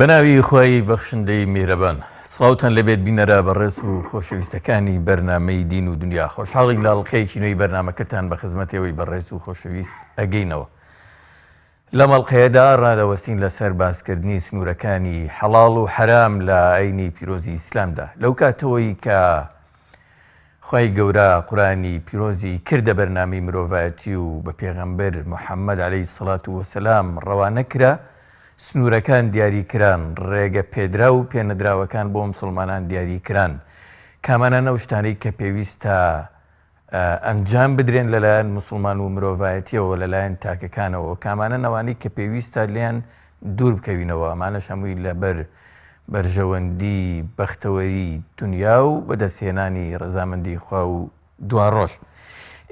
بەناوی خۆی بەخشندەی میهرەبان سڵاوتان لەبێت بینەرە بەڕێز و خۆشەویستەکانی بەرنامەی دین و دنیا خۆشحاڵی لاڵقەیەکی نوێی بەرنامەکەتان بە خزمەتەوەی بەڕێز و خۆشەویست ئەگەینەوە. لە مەڵقەیەدا ڕادەوەسین لەسەر باسکردنی سنوورەکانی حەڵاڵ و حەرام لە ئاینی پیرۆزی ئیسلامدا لەو کاتەوەی کە خی گەورە قورانی پیرۆزی کردە بەرنامەی مرۆڤایەتی و بە پێغەمبەر محەممەد عەلەیهی سەڵات وەسەلام ڕەوانە کرا، سنوورەکان دیاریکران، ڕێگە پێدرا و پێنەدراوەکان بۆ مسلمانان دیاریکران، کامانە ئەو شتانەی کە پێویستە ئەنجام بدرێن لەلایەن مسلمان و مرۆڤایەتیەوە لەلایەن تاکەکانەوە، کامانە نەوانەی کە پێویستە لێیان دوور بکەوینەوە، ئەمانەش هەمووی لەبەر بەرژەوەندی بەختەوەری دنیا و بەدەستهێنانی ڕەزامەندی خوا و دواڕۆژ.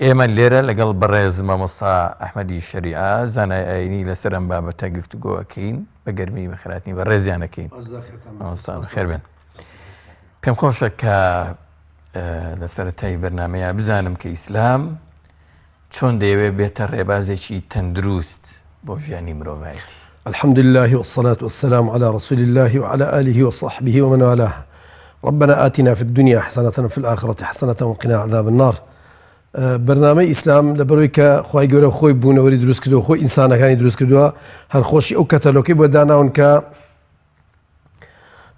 ئێمە لێرە لەگەڵ بەڕێز مامۆستا ئەحمەدی شەریعە زانای ئاینی لەسەر ئەم بابەتە گفتوگۆەکەین، بە گەرمی بەخێراتنی بە ڕێزیانەکەین. مامۆستا خێربێن. پێم خۆشە کە لە سەرەتای بەرنامەیە بزانم کە ئیسلام چۆن دەیەوێت بێتە ڕێبازێکی تەندروست بۆ ژیانی مرۆڤایەتی. الحمد لله والصلاة والسلام على رسول الله وعلى آله وصحبه ومن والاه. ربنا آتنا في الدنيا حسنة وفي الآخرة حسنة وقنا عذاب النار. برنامج إسلام لبرويك خوي جورا خوي بونا وري دروس كدو خوي إنسان كان يدرس كدو هر خوشي أو كتالوكي بدانا ونك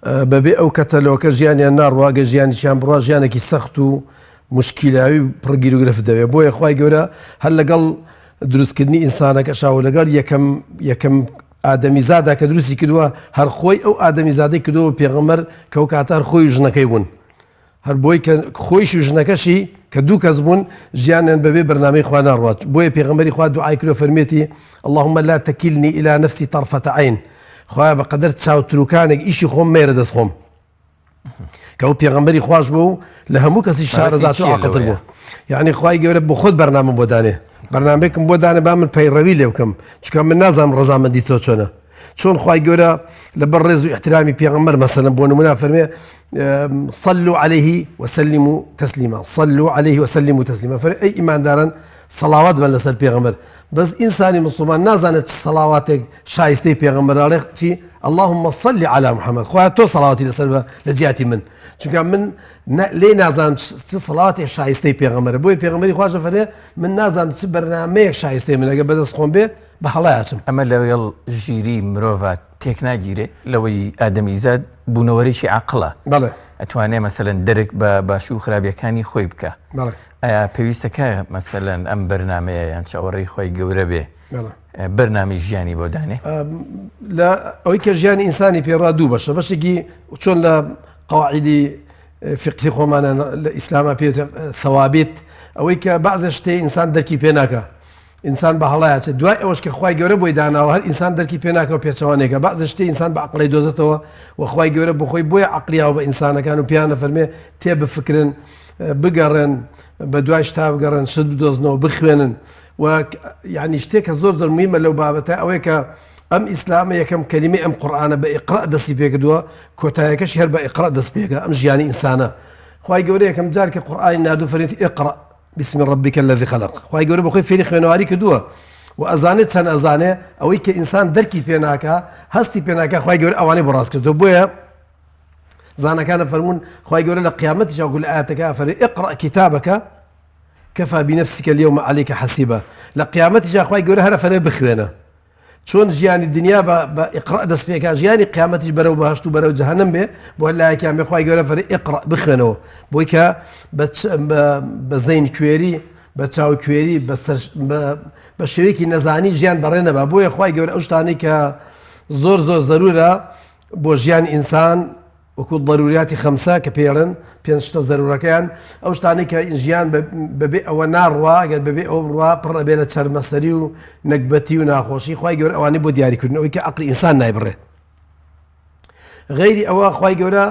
ببي أو كتالوك جياني النار واجا جياني شام برا جياني كي سختو مشكلة برجيلو جرف دبي بويا خوي جورا هل لقال دروس كدني إنسانك أشاو لقال يكم آدمی زاده که دروسی کدوه هر خوی او آدمی زاده کدوه پیغمبر که او کاتر خوی جنکی بون هر بوی که خویش جنکشی که دو کس بون جیانن ببی برنامه خواه ناروات بوی پیغمبری خواه دعای کدوه فرمیتی اللهم لا تکلنی الى نفسی طرفة عین خواه بقدر تساو تروکانک ایشی خوم میردس خوم که او پیغمبری خواهش بو لهمو کسی شعر ذاتو عاقتر بو یعنی خواه گوره بو خود برنامه بودانه برنامهکم بۆ دانێ با من پەیڕەوی لێ بکەم چونکە من نازانم ڕەزامەندی تۆ چۆنە چۆن خوای گەورە لەبەر ڕێز و احترامی پێغەمبەر مەسەلەن بۆ نمونە فەرمێ صلوا عليه وسلموا تسليما صلوا عليه وسلموا تسليما ئەی ئیمانداران سەڵاوات بن لەسەر پێغەمبەر بەس ئینسانی مسلمان نازانێت سەڵاواتێک شایستەی پێغەمبەر ئاڵێ چی اللهم صل على محمد خوای تۆ سەڵاواتی لەسەر بە لە جیاتی من چونکە من لێ نازانم چ سەڵاواتێک شایستەی پێغەمبەرە بۆیە پێغەمبەری خواشە فەرمێ من نازانم چ بەرنامەیەک شایستەی من ئەگە بەدەست خۆم بێ بە هەڵای ئاچم. ئەمە لەگەڵ ژیری مرۆڤ تێک ناگیرێ لەوەی ئادەمیزاد بوونەوەرێکی عەقڵە بەڵێ ئەتوانێ مەسەلەن دەرک بە باشی و خراپیەکانی خۆی بکە. ئایا پێویستەکە مەسەلەن ئەم بەرنامەیە یان چاوەڕێی خۆی گەورە بێ بەرنامەی ژیانی بۆ دانێ لە ئەوەی کە ژیانی ئینسانی پێڕا دوو بەشە بەشێکی چۆن لە قەواعیدی فقهی خۆمانە لە ئیسلامە پێ ثەوابیت ئەوەی کە بەعزێ شتێ ئینسان دەرکی پێ ناکە ئینسان بە هەڵایەچێت دوای ئەوەش کە خوای گەورە بۆی داناوە هەر ئینسان دەرکی پێ ناکەوە پێچەوانێکە بەعزێ شتێ ئینسان بە عەقڵی دۆزێتەوە و خوای گەورە بۆ خۆی بۆیە عەقلیاوە بە ئینسانەکان و پیانە فەرمێ تێ بفکرن بگەڕێن بە دوای شتا بگەڕێن شت بدۆزنەوە بخوێنن و یعنی شتێکە زۆر زۆر موهیمە لەو بابەتە ئەوەیە کە ئەم ئیسلامە یەکەم کەلیمەی ئەم قورئانە بە ئیقرا دەستی پێکردووە کۆتاییەکەشی هەر بە ئیقرا دەست پێکە ئەم ژیانی ئینسانە خوای گەورە یەکەم جار کە قورئانی ناردوو فەرمێتی ئیقرا بسم ربك الذي خلق خوای گەورە بەخۆی فێری خوێنەواری کردووە و ئەزانێت چەند ئەزانێ ئەوەی کە ئینسان دەرکی پێ ناکە هەستی پێ ناکە خوای گەورە ئەوانەی بۆ ڕاست کردووە بۆیە زانەکانە فەرموون خوای گەورە لە قیامەتیش ئەوگوڵ ئاەتەکە فەرمێ ئیقرا کتابەکە كفى بنفسك اليوم عليك حسيبا لقيامتي جا خوای گەورە هەرە فەرمێ بخوێنە چۆن ژیانی دنیا بە ئیقرا دەست پێکا ژیانی قیامەتیش بەرەو بەهەشت و بەرەو جەهەنەم بێ بۆ لای کامێ خوای گەورە فەرمێ ئیقرا بخوێنەوە بۆی کە بە زەین کوێری بە چاو کوێری بە شێوەیەکی نەزانی ژیان بەڕێ نەبا بۆیە خوای گەورە ئەو شتانەی کە زۆر زۆر زەرورە بۆ ژیانی ئینسان وەکو ضرورياتی خەمسە کە پێڵێن پێنج شتە زەرورەکەیان ئەو شتانەی کە ژیان بەبێ ئەوە ناڕوا ئەگەر بەبێ ئەو ڕوا پڕ ئەبێ لە چەرمەسەری و نەکبەتی و ناخۆشی خوای گەورە ئەوانەی بۆ دیاریکردنەوەی کە عەقلی ئینسان نایبڕێ غەیری ئەوە خوای گەورە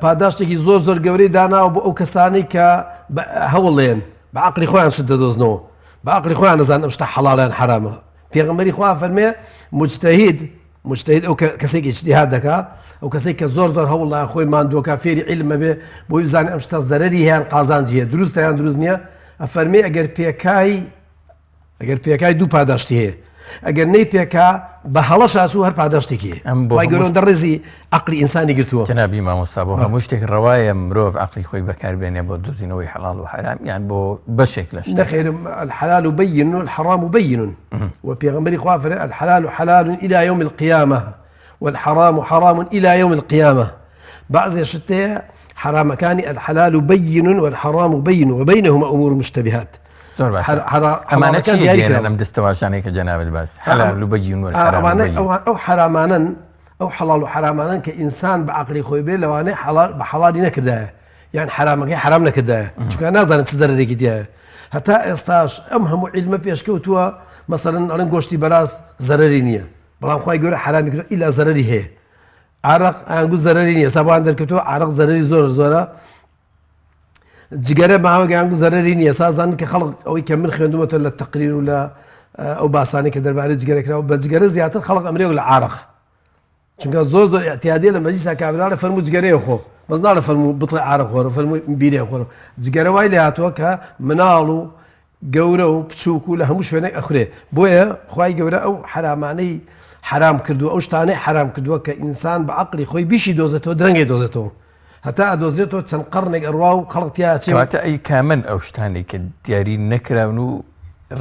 پاداشتێکی زۆر زۆر گەورەی داناوە بۆ ئەو کەسانەی کە هەوڵێن بە عەقلی خۆیان شت دەدۆزنەوە بە عەقلی خۆیان نەزانن ئەم شتە حەڵاڵیان حرامە پێغەمبەری خوا فەرمێ مجتهد ئەو کەسێکی اجتیهاد دەکا ئەو کەسێک کە زۆر زۆر هەوڵ خۆی ماندووەکە فێری عیلمە بێ بۆی بزانێ ئەم شتە زەرەری هەیەیان قازانجیە دروستە یان دروست نییە ئەفەرمێ ئەگەر پێکای دوو پاداشتی هەیە ئەگەر نەی پێکا بە هەڵەش ئاسوو هەر پاداشتێکی وای گەورە دەڕێزی عەقلی ئینسانی گرتووە. جەنابی مامۆستا بۆ هەموو شتێک ڕەوایە مرۆڤ عەقلی خۆی بەکاربێنێ بۆ دۆزینەوەی حەڵاڵ و حرام یان بۆ بەشێک لە شتێک. نەخێر الحلال بين والحرام بين وبيغمبري خوا فرێ الحلال حلال إلى يوم القيامة والحرام حرام إلى يوم القيامة. بعض شتى حرام كان الحلال بين والحرام بين وبينهما أمور مشتبهات. زۆر باش ئەمانە چی دێنە لەم دەستەواشانەی کە جەناب الباس حلال و بەین والحرام بەین. ئەو حرامانن ئەو حەڵاڵ و حرامانن کە ئینسان بە عەقلی خۆی بێ لەوانەیە بە حەڵالی نەکردایە یان حرامەکەی حرام نەکردایە چونکە نازانێت چ زەرەرێکی تایە. هەتا ئێستاش ئەم هەموو عیلمە پێشکەوتووە مەسەڵەن ئەڵێن گۆشتی بەراز زەرەری نییە بەڵام خوای گەورە حرامی کردووە ئیلا زەرەری هەیە. عارق ئەنگوو زەرەری نییە سابان دەرکەوتووە عارق زەرەری زۆرە جگەرە ماوەگە ئەنگوو زەرەری نییە سازان کە خەڵک ئەوەی کە من خوێندومەتە لە تەقریر و لە ئەو باسانی کە دەربارەی جگەرەکراوە بە جگەرە زیاتر خەڵک ئەمرێ لە عارق چونکە زۆر احتیادیە لە مەجلیسا کابرا لە فەرموو جگەرەیە خۆ بەس نا لە فەرموو بڵی عارق خۆرە فەرمووی بیرێ خۆرە جگەرە وای لێ هاتووە کە مناڵ و گەورە و بچووک و لە هەموو شوێنێک ئەخورێ بۆیە خوای گەورە ئەو حرامانەی حرام کردووە ئەو شتانەی حرام کردووە کە ئینسان بە عەقلی خۆی بیشی دۆزێتەوە درەنگی دۆزێتەوە هەتا ئەدۆزێتەوە چەند قەرنێک ئەڕوا و خەڵک تیا کەواتە ئەی کامن ئەو شتانەی کە دیاری نەکراون و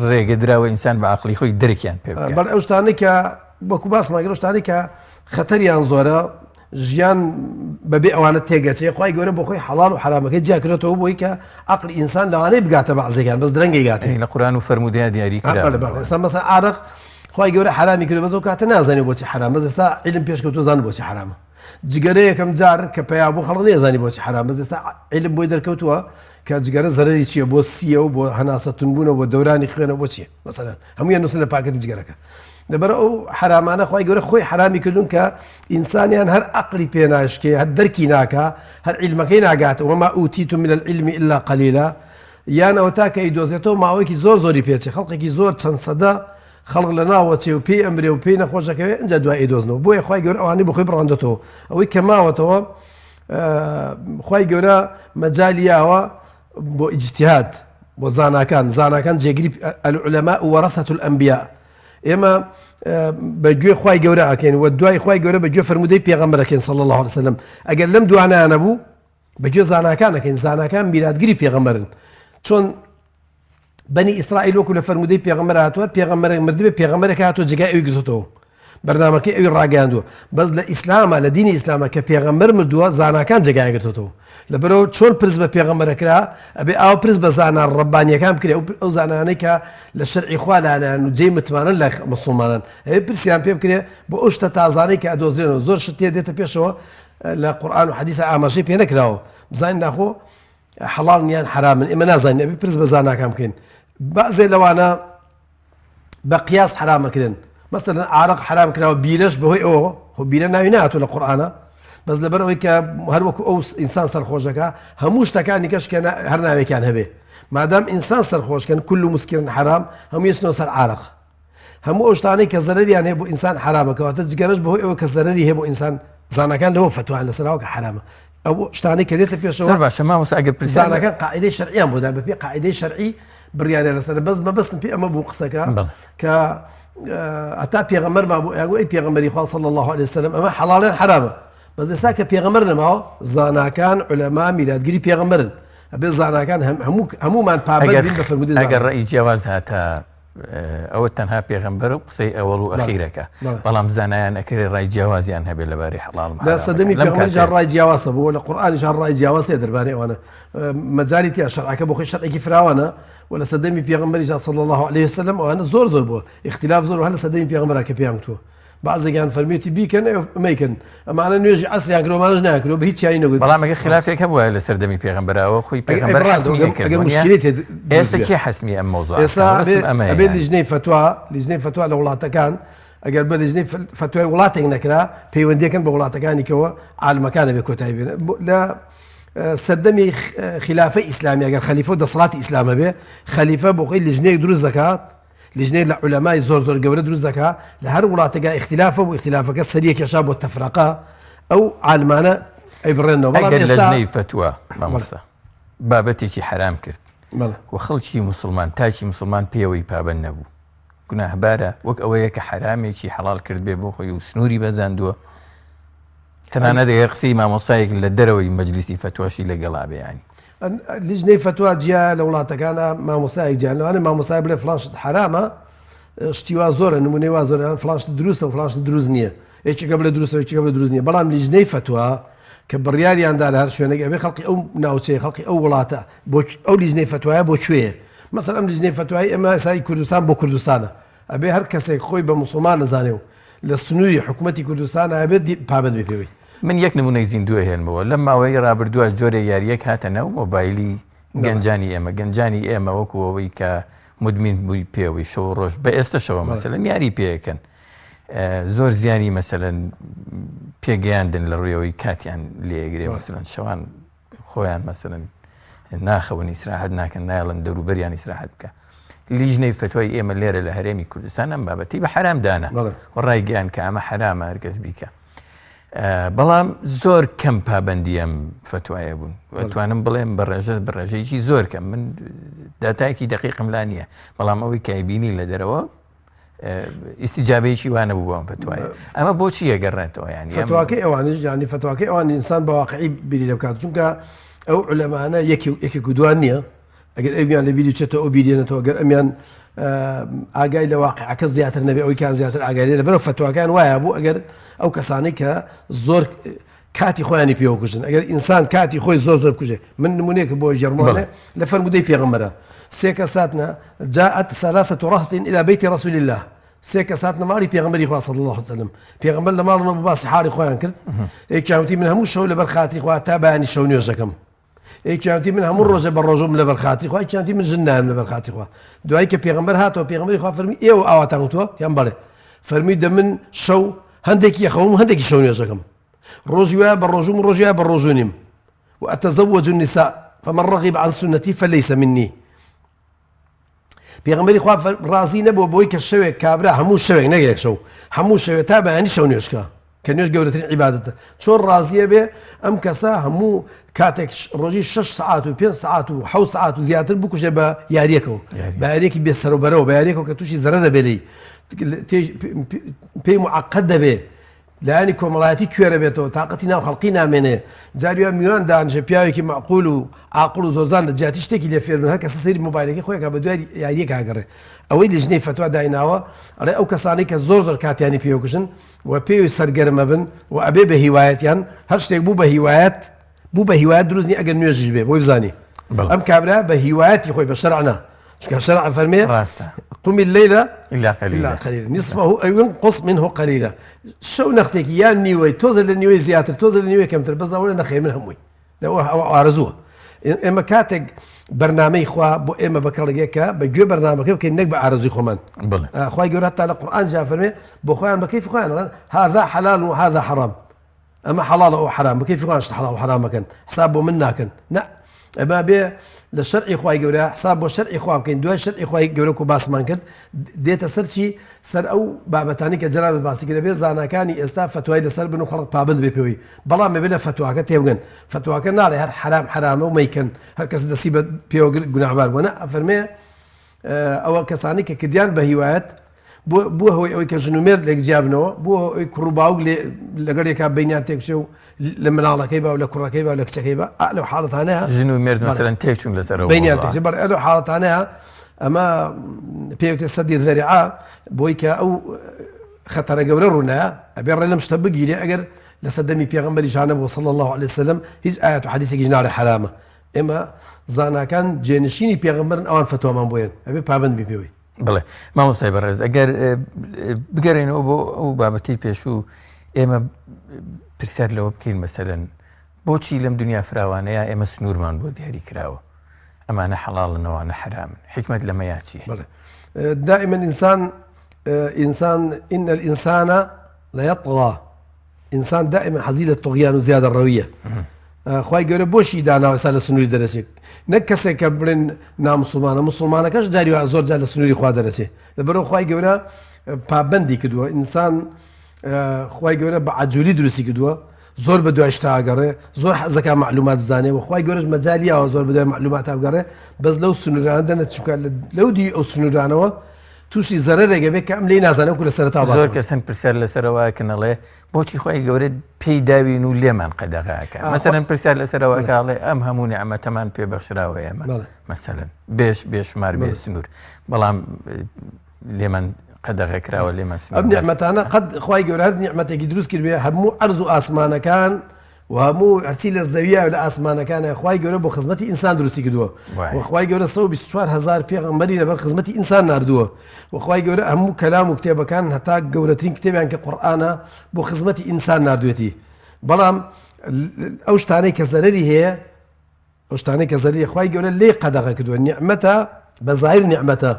ڕێگە دراوە ئینسان بە عەقلی خۆی دەرکیان پێ بکات. بەڵام ئەو شتانەی کە وەکو باسماگەر ئەو شتانەی کە خەتەریان زۆرە ژیان بەبێ ئەوانە تێگەچێ خوای گەورە بۆ خۆی حەڵاڵ و حرامەکەی جیاکرێتەوە بۆی کە عەقلی ئینسان لەوانەیە بگاتە بەعزێکیان بەس درەنگی گاتێ لە قورئان و فەرمودەیە دیاری کراوە. مەسەڵەن عارق خوای گەورە حرامی کردو بەس ئەو کاتە نازانێ بۆچی حرام بەس ئێستا عیلم پێشکەوتووە زانێ بۆچی حرامە. جگەرە یەکەم جار کە پیا بوو خەڵک نێزانی بۆچی حرام بەس ئێستا عیلم بۆی دەرکەوتووە کە جگەرە زەرەری چییە بۆ سیە و بۆ هەناسەتونبوونەوە بۆ دەورانی خوێنە بۆ چییە مەسەلەن هەموویان نووسن لە پاکەتی جگەرەکە. دەبەر ئەو حرامانە خوای گەورە خۆی حرامی کردوون کە ئینسانیان هەر عەقلی پێ ناشکێ هەر دەرکی ناکا هەر عیلمەکەی ناگاتە وما ئوتیتم من العلم إلا قليلا یان ئەوە تا کە ئیدۆزێتەوە ماوەیەکی زۆری پێچێ خەڵقێکی زۆر چەند سەدە خەڵق لە ناوەچێ و پێی ئەمرێ و پێی نەخۆشەکەوێ ئەنجا دوای ئیدۆزنەوە بۆیە خوای گەورە ئەوانەی بە خۆی بڕاندێتەوە ئەوەی کە ماوەتەوە خوای گەورە مەجالیاوە بۆ ئیجتیهاد بۆ زاناکان جێگیری العولەماء وەرەثەة الأنبیاء ئێمە بەگوێ خوای گەورە ئەکەین و دوای خوای گەورە بەگوێ فەرمودەی پێغەمبەرەکەین صلی الله عليه وسلم ئەگەر لەم دوانەیە نەبوو بەگوێ زاناکانەکەین زاناکان میراتگیری پێغەمبەرن چۆن بەنی ئیسرائیل وەکو لە فەرمودەی پێغەمبەر هاتووە پێغەمبەرێک مردبێ پێغەمبەرێک هاتووە جگای ئەوی گرتووە بەرنامەکەی ئەوی ڕاگەیاندووە بەس لە ئیسلامە لە دینی ئیسلامە کە پێغەمبەر مردووە زاناکان جگای گرتووە لەبەرەوە چۆن پرس بە پێغەمبەرەکرا ئەبێ ئاو پرس بە زانان ڕەبانیەکان بکرێ ئەو زانانەی کە لە شەرعی خوا لانیان و جێی متمانن لە مسڵمانان ئەوێ پرسیان پێ بکرێ بۆ ئەو شتە تازانەی کە ئەدۆزرێنەوە زۆر شت تێ دێتە پێشەوە لە قورئان و حەدیثە ئاماژەی پێ نەکراوە بزانین ناخۆ حەڵاڵ نیان حرامن ئێمە نازانین ئەبێ پرس بە زاناکان بکەین بعضێ لەوانە بە قیاس حرامەکردن مەسەلەن عارق حرام کراوە بیرەش بەهۆی ئەوە خۆ بیرە ناوی نهاتووە لە قورئانە بەس لەبەر ئەوەی کە هەر وەکو ئەو ئینسان سەرخۆشەکە هەموو شتەکانی کەش کە هەر ناوێکیان هەبێ مادام ئینسان سەرخۆشکەن كل مسكر حرام هەموو یەچنەوە سەر عارق هەموو ئەو شتانەی کە زەرەریان هەیە بۆ ئینسان حرامەکەواتە جگەرەش بەهۆی ئەوە کە زەرەری هەیە بۆ ئینسان زانەکان لەوە فتوان لەسەراوە کە حرامە ئەو شتانەی کە دێتە پێشەوە باشە مامۆستا ئەگەر زانەکان قاعیدەی شەرعیان بۆ دان بەپێ قاعیدەی شەرعی بڕیارە لەسەر بەس مەبەستم پێ ئەمە بوو قسەکە کە ئەتا پێغەمبەر مابوو ئەی پێغەمبەری خوا صلی الله عليه وسلم ئەمە حەڵاڵیان حرامە بەس ئێستا کە پێغەمبەر نەماوە زاناکان عولەما میراتگیری پێغەمبەرن ئەبێ زاناکان هەمومان پابند بین بە فەرمودەی ئەگەر ڕێی جیاواز هاتە ئەوە تەنها پێغەمبەر و قسەی ئەوەڵ و ئەخیرەکە بەڵام زانایان ئەکرێ ڕای جیاوازیان هەبێت لەبارەی حەڵاڵ و حرام لە سەدەمی پێغەمبەریش ڕای جیاوازە بووە لە قورئانیش ڕای جیاوازە دەربارەی ئەوانە مەجالی تیا شەرعەکە بۆ خۆی شەرعێکی فراوانە و لە سەدەمی پێغەمبەریش صلی الله عليه وسلم ئەوانە زۆر بووە اختلاف زۆر هەر لە سەدەمی پێغەمبەرا کە پێیان وتووە بعضێکیان فەرمیێتی بیکەن مەیکەن ئەمانە نوێژی عەسریان کردومانەش ناکرۆ بە هیچ چیانی نەگوت بەڵام ئەگە خلافێک هەبووە لە سەردەمی پێغەمبەرەوە خۆی پێغەمبەر ئێستا چی حەسمی ئەم مەوزوعە ئێستا ئەبێ لیژنەی فتوا لە وڵاتەکان ئەگەر بە لیژنەی فتوای وڵاتێک نەکرا پەیوەندیەکەن بە وڵاتەکانیکەوە عالمەکانە بێ کۆتایی بێن لە سەردەمی خلافەی ئیسلامی ئەگەر خەلیفە و دەسەڵاتی ئیسلامە بێ خەلیفە بۆ خۆی لیژنەیەک دروست دەکات لیژنەی لە عولەمای زۆر گەورە دروست دەکات لە هەر وڵاتێکا اختلافە و اختلافەکە سەریە کێشا بۆ تەفرەقە ئەو عالمانە ئەیبڕێنەوە بەڵام ئێستا لیژنەی فتوا مامۆستا بابەتێکی حرام کرد و خەڵکی موسڵمان تاکی موسڵمان پێوەی پابەند نەبوو گوناهبارە وەک ئەوەیە کە حرامێکی حەڵال کرد بێ بۆ خۆی و سنووری بەزاندووە تەنانەت دەیە قسەی مامۆستایەک لە دەرەوەی مەجلیسی فتواشی لەگەڵا بێیانی لیژنەی فتووا جیا لە وڵاتەکانە مامۆستایەک جیان لەوانێ مامۆستای بڵێ فلانشت حرامە شتی وا زۆرە نمونەی وا زۆرە فلانشت دروستە و فلانشت دروست نییە یەکێکە بڵێ دروستە یەکێکە بڵێ دروست نییە بەڵام لیژنەی فتووا کە بڕیاریاندا لە هەر شوێنێک ئەبێ خەڵکی ئەو ناوچەیە خەڵکی ئەو وڵاتە ئەو لیژنەی فتوایە بۆ کوێیە مەسەڵەن ئەم لیژنەی فتوایی ئێمە سای کوردستان بۆ کوردستانە ئەبێ هەر کەسێک خۆی بە موسڵمان نەزانێ و لە سنووری حکوومەتی کوردستان ئەبێت پابند بێ پێوەی من یەک نمونەی زیندووە هێنمەوە لەم ماوەی ڕابردووە جۆرە یاریەک هاتە ناو مۆبایلی گەنجانی ئێمە وەکو ئەوەی کە مدمین بووی پێوەی شەو ڕۆژ بە ئێستاشەوە مەسەلەن یاری پێەکەن زۆر زیانی مەسەلەن پێگەیاندن لە ڕوویەوەی کاتیان لێگرێ مەسەلەن شەوان خۆیان مەسەلەن ناخەون ئیسراحەت ناکەن نایڵن دەوروبەریان ئیسراحەت بکە لیژنەی فتوای ئێمە لێرە لە هەرێمی کوردستان ئەم بابەتی بە حرام دانا ڕایگەیان کە ئەمە حرامە هەرکەس بیکە بەڵام زۆر کەم پابەندی ئەم فتوایە بوون ئەتوانم بڵێم بە ڕێژەیەکی زۆر کەم من داتایەکی دقیقم لا نییە بەڵام ئەوەی کایبینی لە دەرەوە ئیسیجابەیەکی وانە بوو بۆم فتوایە ئەمە بۆچی ئەگەڕێتەوە ینی فتواکەی ئەوانش ینی فتواکەی ئەوان ئینسان بە واقعی بیری لە بکات چونکە ئەو علەمانە یەکێک دوان نییە ئەگەر ئەویان لە بیری چێتە ئەو بیرێنێتەوە گەر ئەمیان ئاگای لە واقعەکە زیاتر نەبێ ئەوی کان زیاتر ئاگاری لەبەرەوە فتواکان وایە بوو ئەگەر ئەو کەسانەی کە زۆر کاتی خۆیانی پێوەکوژن ئەگەر ئینسان کاتی خۆی زۆر بکوژێ من نمونەیەکە بۆ ژەرمانە لە فەرمودەی پێغەمبەرە سێ کەساتنە جاءت ثلاثة رهط إلى بيت رسول الله سێ کەساتنە ماڵی پێغەمبەری خوا صلی الله عليه وسلم پێغەمبەر لە ماڵەوە بە باسی حاڵی خۆیان کرد یەکیانوتی من هەموو شەو لەبەر خاتری خوا تا بەیانی شەو نوێژ دەکەم یەکیانوتی من هەموو ڕۆژە بە ڕۆژۆم لەبەر خاتری خوا یەکیانوتی من ژنانم لەبەر خاتری خوا دوایی کە پێغەمبەر هاتەوە پێغەمبەری خوا فەرمی ئێوە ئاواتان وتووە یان بەڵێ فەرمی دە من شەو هەندێکی یەخەوم هەندێکی شەو نوێژ دەکەم ڕۆژی وایە بە ڕۆژوم ڕۆژی وایە بە ڕۆژوو نیم وأتزوج النساء فمن رغب عن سنتي فليس مني پێغەمبەری خوا ڕازی نەبووە بۆی کە شەوێک کابرا هەموو شەوێک نەگەیەک شەو هەموو شەوێت تا بەیانی شەو نوێژکە کە نوێژ گەورەترین عیبادەتە چۆن ڕازیە بێ ئەم کەسە هەموو کاتێک ڕۆژی 6 ساعات و 5 ساعات و 7 ساعات و زیاتر بکوژێ بە یاریەکەوە بە یاریەکی بێسەرەوبەرەوە بە یاریەکەوە کە تووشی زەرە دەبێلی پێی معقەد دەبێ لایانی کۆمەڵایەتی کوێرە بێتەوە تااقەتی ناو خەڵقی نامێنێ جاریوە میوان دانژە پیاوێکی معقول و عاقڵ و زۆرزان لە جیاتی شتێکی لێ فێربن هەر کەسە سەیری مۆبایلەکەی خۆیەکە بە دوای یاریەک ئاگەڕێ ئەوەی لیژنەی فتوا دایناوە ئەڵێ ئەو کەسانەی کە زۆر کاتیانی پێوەکوژن و پێوی سەرگەرمە بن و ئەبێ بە هیوایەتیان هەر شتێک بوو بە هیوایەت دروستنی ئەگەر نوێژش بێ بۆی بزانی ئەم کابرا بە هیوایەتی خۆی بە شەرعنا چونکە شەرع فەرمێ قم الليل إلا قليلا نصفه أو ينقص منه قليلا شو نختك يا نيوي توزل النيوي زياتر توزل النيوي كم تربز ولا نخير من هموي ده هو عرزوه إما كاتج برنامج خوا بو إما بكالجيكا بجو برنامج كيف كنا نقبل عرزي خمان خوا يقول حتى القرآن جاء فرمي بخوان بكيف خوان هذا حلال وهذا حرام أما حلال أو حرام بكيف خوان حلال وحرام كان حسابه منا كان لا ئەما بێ لە شەرعی خوای گەورە حساب بۆ شەرعی خوا بکەین دوای شەرعی خوای گەورە و باسمان کرد دێتە سەر چی سەر ئەو بابەتانی کە جەناب باسی کرد بێ زاناکانی ئێستا فتوای لەسەر بن و خەڵک پابند بێ پێوەی بەڵام بێ لە فتواکە تێبگەن فتواکە ناڵێ هەر حرامە و مەیکەن هەر کەس دەستی بە پێوە گوناحبار بووە ئەفەرمێ ئەوە کەسانی کە کردیان بە هیوایەت بۆ هەوەی ئەوەی کە ژنومێر لێک جیابنەوە بۆ ئەوی کوڕباوک لەگەڵ یەکا بینیان تێکچێ و لە مناڵەکەی با و لە کوڕەکەی با لە کچەکەی بە لەو حاڵەتانەیە ژنومێر مەسەلەن تێکچوون لەسەرەوە بینیان تێکچێ بەڵێ لەو حاڵەتانەیە ئەمە پێوتێ سەدی ذەریعە بۆی کە ئەو خەتەرە گەورە ڕوونایە ئەبێ ڕێ لەم شتە بگیرێ ئەگەر لە سەردەمی پێغەمبەری شانە بۆ صلی الله عليه وسلم هیچ ئاەت و حەدیثێکی ناڵێ حرامە ئێمە زاناکان جێنشینی پێغەمبەرن ئەوان فتوامان بۆیان ئەبێ پابند بی پێوەی بڵێ مامۆستای بەڕێز ئەگەر بگەڕێنەوە بۆ ئەو بابەتی پێشوو ئێمە پرسیار لەوە بکەین مەسەلەن بۆچی لەم دنیا فراوانەیە ئێمە سنوورمان بۆ دیاری کراوە ئەمانە حەڵاڵنەوەوانە حرامن حکمت لەمەیە چیە؟ دائما إنسان إن الإنسان لا يطغى إنسان دائما حزين الطغيان وزيادة الروية خواهي قولي بوشي دانا وإسالة سنوري درسيك نكسي كبرين نا مسلمانا كاش داري وعزور جال سنوري خواه درسي لبرو خواهي قولي پابندی کردووە ئینسان خوای گەورە بە عەجولی درستی کردووە زۆر بە دوای شتا ئەگەڕێ زۆر حەزەکە معلومات بزانێ و خوای گەورەش مەجالیەوە زۆر بە دوای معلومات ئەگەڕێ بەس لەو سنوورانە دەنێت چونکە لەو دی ئەو سنوورانەوە تووشی زەرەرێکە بێت کە ئەم لێی نازانە وەکو لە سەرەتا باس زۆر کەسن پرسیار لەسەرەوەکەنەڵێ بۆچی خۆی گەورە پێی داوین و لێمان قەدەغاکە مەسەرەن پرسیار لەسەرەوەکڵێ ئەم هەموو نعمەتەمان پێبەخشراوە ئێمە مەسەرەن بێشمار بێ سنوور بەڵام لێمان قەدەغەکراوە لێمە ئەم نیعمەتانە قەت خی گەورە نیعمەتێکی دروست کرد بێ هەموو ئەرز و ئاسمانەکان و هەموو هەرچی لە زەویە لە ئاسمانەکانە خی گەورە بۆ خزمەتی ئینسان دروستی کردووە وخوای گەورە 124,000 پێغەمبەری لەبەر خزمەتی ئینسان نردووە وخوای گەورە هەموو کەلام و کتێبەکان هەتا گەورەترین کتێبیان کە قورئانە بۆ خزمەتی ئینسان نردوێتی بەڵام ئەو شتانەی کە زەرەری هەیە ئەو شتانەی کە زەرری خی گەورە لێ قەدەغە کردووە نیعمەتە بە زایر نیعمەتە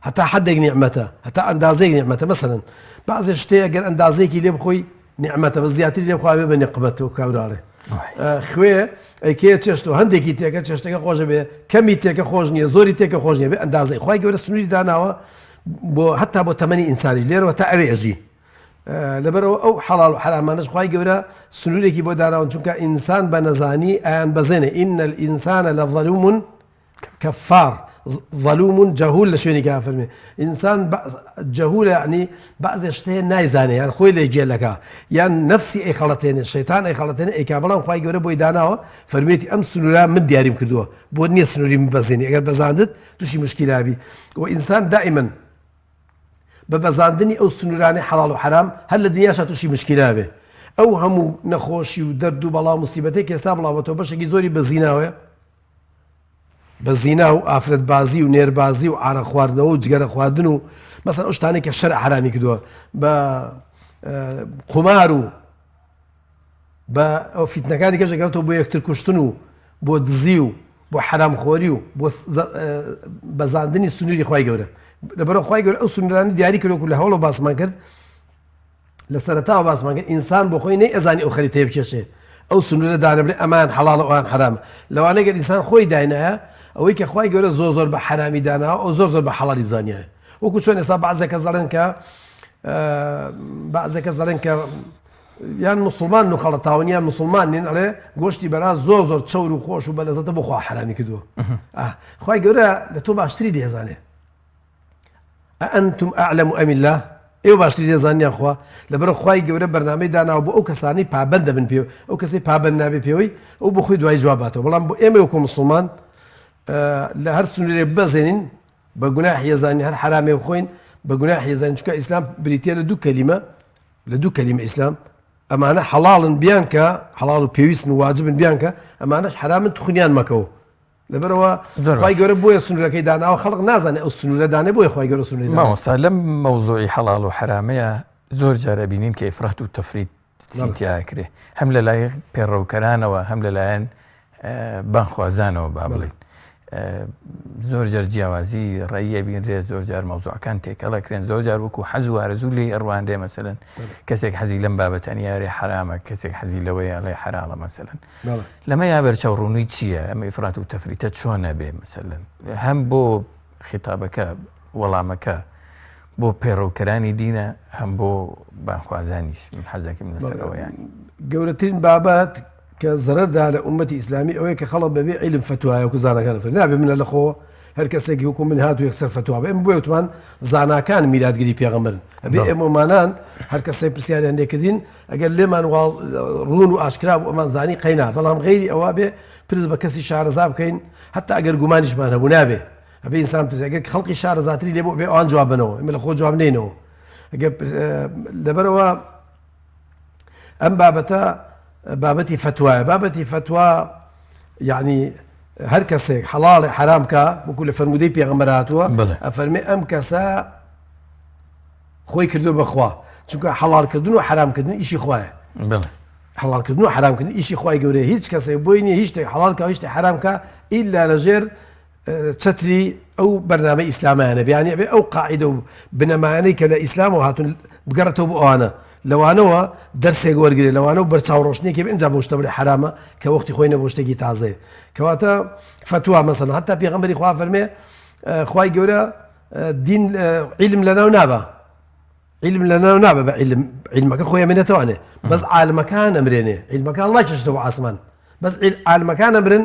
هەتا حدێک نیعمەتە هەتا ئەندازەیەک نیعمەتە مەسەلەن بعضێ شتەیە گەر ئەندازەیەکی لێ بخۆی نیعمەتە بە زیاتری لێ بخوا بێ بە نیقمەت و کاوراڵێ خوێ ئەیکێ چێشت و هەندێکی تێکە چێشتەکە خۆشە بێ کەمی تێکە خۆش نییە زۆری تێکە خۆش نیە بێ ئەندازەی خی گەورە سنووری داناوە بۆ هەتا بۆ تەمەنی ئینسانی لێرەوە تا ئەوێ ئەژی لەبەرەوە ئەو حەڵال و حرامانش خی گەورە سنوورێکی بۆ داناون چونکە ئینسان بە نەزانی ئایان بەزێنێ ئینە الئینسانە لە ظەلووم کەفار ظلوم جهول لە شوێنی کا فەرمێ ئینسان جەهولە ینی بەعزێ شتەیە نایزانێ یان خۆی لێ جێلەکە یان نەفسی ئەی خەڵەتێنێ شەیتان ئەی خەڵەتێنێ ئەیکا بەڵام خی گەورە بۆی داناوە فەرمێتی ئەم سنوورە من دیاریم کردووە بۆ نییە سنووری من بەزێنی ئەگەر بەزاندت تووشی مشکلابی و ئینسان دائیمەن بە بەزاندنی ئەو سنوورانەی حەڵال و حرام هەر لە دنیاشە تووشی مشکلابێ ئەو هەموو نەخۆشی و دەرد و بەڵام موسیبەتێک ئێستا بڵاوەتەوە بەشێکی زۆری بەزیناوە بە زینا و ئافرەتبازی و نێربازی و ئارە خواردنەوە و جگەرە خواردن و مەسەن ئەو شتانێک کە شەرع حرامی کردووە بە قومار و بە ئەو فیتنەکانی کەش دەگەڕێتەوە بۆ یەکتر کوشتن و بۆ دزی و بۆ حرامخۆری و بۆ بەزاندنی سنووری خی گەورە لەبەرەوە خی گەورە ئەو سنوورانی دیاری کردو لە هەوڵە باسمان کرد لە سەرەتاوە باسمان کرد ئینسان بۆ خۆی نەی ئەزانی ئەو خەریتە بکێشێ ئەو سنوورە دانە بڵێ ئەمان حەڵاڵ و ئەوان حرامە لەوانەیە گەر ئینسان خۆی داینایە ئەوەی کە خی گەورە زۆر بە حرامی داناوە ئەو زۆر بە حەڵالی بزانایە وەکو چۆن ئێستا بەعزێکە زەڵێن کە یان مسلمان و خەڵەتاون یان مسلمان نین ئەڵێ گۆشتی بەراز زۆر چەور و خۆش و بەلەزەتە بۆخوا حرامی کردووە خی گەورە لە تۆ باشتری دێزانێ ئەئەنتم ئەعلەم ئەم الله ئێوە باشتری دێزانیان خوا لەبەرە خی گەورە بەرنامەی داناوە بۆ ئەو کەسانی پابەند دەبن پێ ئەو کەسی پابەند نابێ پێوەی ئەو بۆ خۆی دوای جواباتەوە بەڵام بۆ ئێمە وەکو مسلمان لە هەر سنوورێ بەزێنین بە گوناح هێزانی هەر حرامێ بخۆین بە گوناح هێزانی چونکە ئیسلام بریتە لە دوو کەلیمە ئیسلام ئەمانە حەڵاڵن بیان کە حەڵاڵ و پێویستن و واجبن بیان کە ئەمانەش حرامن تخونیان مەکەوە لەبەرەوە خی گەورە بۆیە سنوورەکەی داناوە خەڵق نازانێت ئەو سنوورە دانێ بۆیە خی گەورە سنووری مامۆستا لەم مەوزوعی حەڵاڵ و حرامەیە زۆر جارە بینین کە ئیفرات و تەفریت چیتیاکرێ هەم لە لای پێڕەوکەرانەوە هەم لەلایەن بانخوازانەوە با بڵێن زۆر جار جیاوازی ڕێیە بینرێ زۆر جار مەوزوعەکان تێکەڵەکرێن زۆر جار وەکو حەز و ئارەزوو لێ ئەڕواندێ مەسەلەن کەسێک حەزی لەم بابەتەن یاری حرامە کەسێک حەزی لەوەیە ئەڵێ حەرامە مەسەلەن لەمە یا بەرچەوڕوونی چییە ئەمە ئیفرات و تەفریتە چۆنە بێ مەسەلەن هەم بۆ خیتابەکە وەڵامەکە بۆ پێڕەوکەرانی دینە هەم بۆ بانخوازانیش حەزەکەم لەسەرەوەیان گەورەترین بابەت کە زەرەردا لە ئومەتی ئیسلامی ئەوەیە کە خەڵک بەبێ عیلم فتوایە وەکو زانەکان فەرمی نابێ منە لەخۆ هەر کەسێکی وەکو من هات و یەکسەر فتوا بێ ئەمە بۆیە وتمان زاناکان میلادگیری پێغەمبەرن ئەبێ ئێمەمانان هەر کەسێک پرسیاریان لێکردین ئەگەر لێمان ڕوون و ئاشکرا بوو ئەمان زانی قەینا بەڵام غەیری ئەوە بێ پرس بە کەسی شارەزا بکەین هەتا ئەگەر گومانیشمان هەبوو نابێ ئەبێ ئینسان پرسێ ئەگەر خەڵقی شارەزاتری لێ بۆ بێ ئەوان جواب بنەوە ئێمە لە خۆ جواب نینەوە لەبەرەوە ئەم بابەتە بابەتی فتوایە بابەتی فتوا یعنی هەر کەسێک حەڵاڵی حرامکە وەکو لە فەرمودەی پێغەمبەر هاتووە ئەفەرمێ ئەم کەسە خۆی کردو بەخوا چونکە حەڵالکردن و حرامکردن ئیشی خوایە حەڵالکردن و حرامکردن ئیشی خوای گەورەیە هیچ کەسێک بۆی نییە هیچ شتێک حەڵالکە هیچ شتێک حرامکە ئیلا لەژێر چەتری ئەو بەرنامەی ئیسلامانە بیانێ بێ ئەو قاعیدە و بنەمایانەی کە لە ئیسلامەوە هاتون بگەڕێتەوە بۆ ئەوانە لەوانەوە دەرسێک وەرگێ لەوانەوە بەرچاوڕۆشتێکی ئەنج بۆ شتە بڵێ حرامە کە وەختی خۆی نەبۆ شتێکی تازەیە کەواتە فتوا مەسەڵەن هەتا پێغەمبەری خوا فەرمێ خوای گەورە دین عیلم لەناو نابە عیلم لەناو نابە بە عیلمەکە خۆی ئەمێنێتەوانێ بەس عالمەکان ئەمرێنێ عیلمەکان وڵای کەشتەوە ئاسمان بەس عالمەکان ئەمرن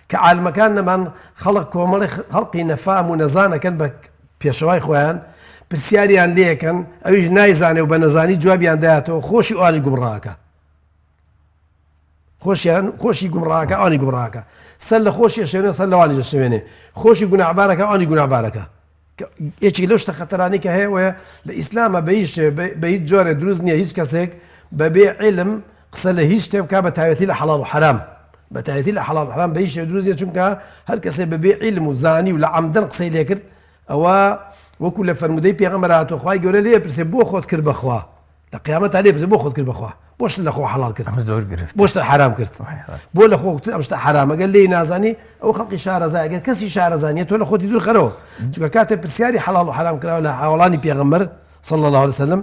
کە عالمەکان نەمان خەڵق کۆمەڵی خەڵقی نەفام و نەزانەکەن بە پێشەوای خۆیان پرسیاریان لێکەن ئەویش نایزانێ و بە نەزانی جوابیان دایاتەوە خۆشی ئەوانی گومڕاکە خۆشی گومڕاکە ئەوانی گومڕاکە سەر لە خۆشی شوێنێ سەر لەوانی دەشوێنێ خۆشی گوناحبارەکە ئەوانی گوناحبارەکە یەکی لەو شتە خەتەرانی کە هەیە وەیە لە ئیسلامە بە هیچ جۆرێ دروست نییە هیچ کەسێک بەبێ عیلم قسە لە هیچ شتێ بکا بە تایبەتی لە حەڵاڵ و حرام بە تایبەتی لە حەڵاڵ و حرام بە هیچ شتێ دروست نییە چونکە هەر کەسێک بەبێ عیلم و زانی و لە عەمدەن قسەی لێ کرد ئەوە وەکو لە فەرمودەی پێغەمبەر هاتووە خوای گەورە لێ پرسێ بۆ خۆت کرد بەخوا لە قیامەت لێ پرسێ بۆ خۆت کرد بەخوا بۆ شت لە خۆ حەڵال کرد زۆر گرفت بۆ شتە حرام کرد بۆ لە خۆ ئەم شتە حرامە گەر لێی نازانی ئەو خەڵقی شارەزای ئەگەر کەسی شارەزانیە تۆ لە خۆتی دوور خەرەوە چونکە کاتێ پرسیاری حەڵال و حرام کراوە لە هاوڵانی پێغەمبەر صلی الله عليه وسلم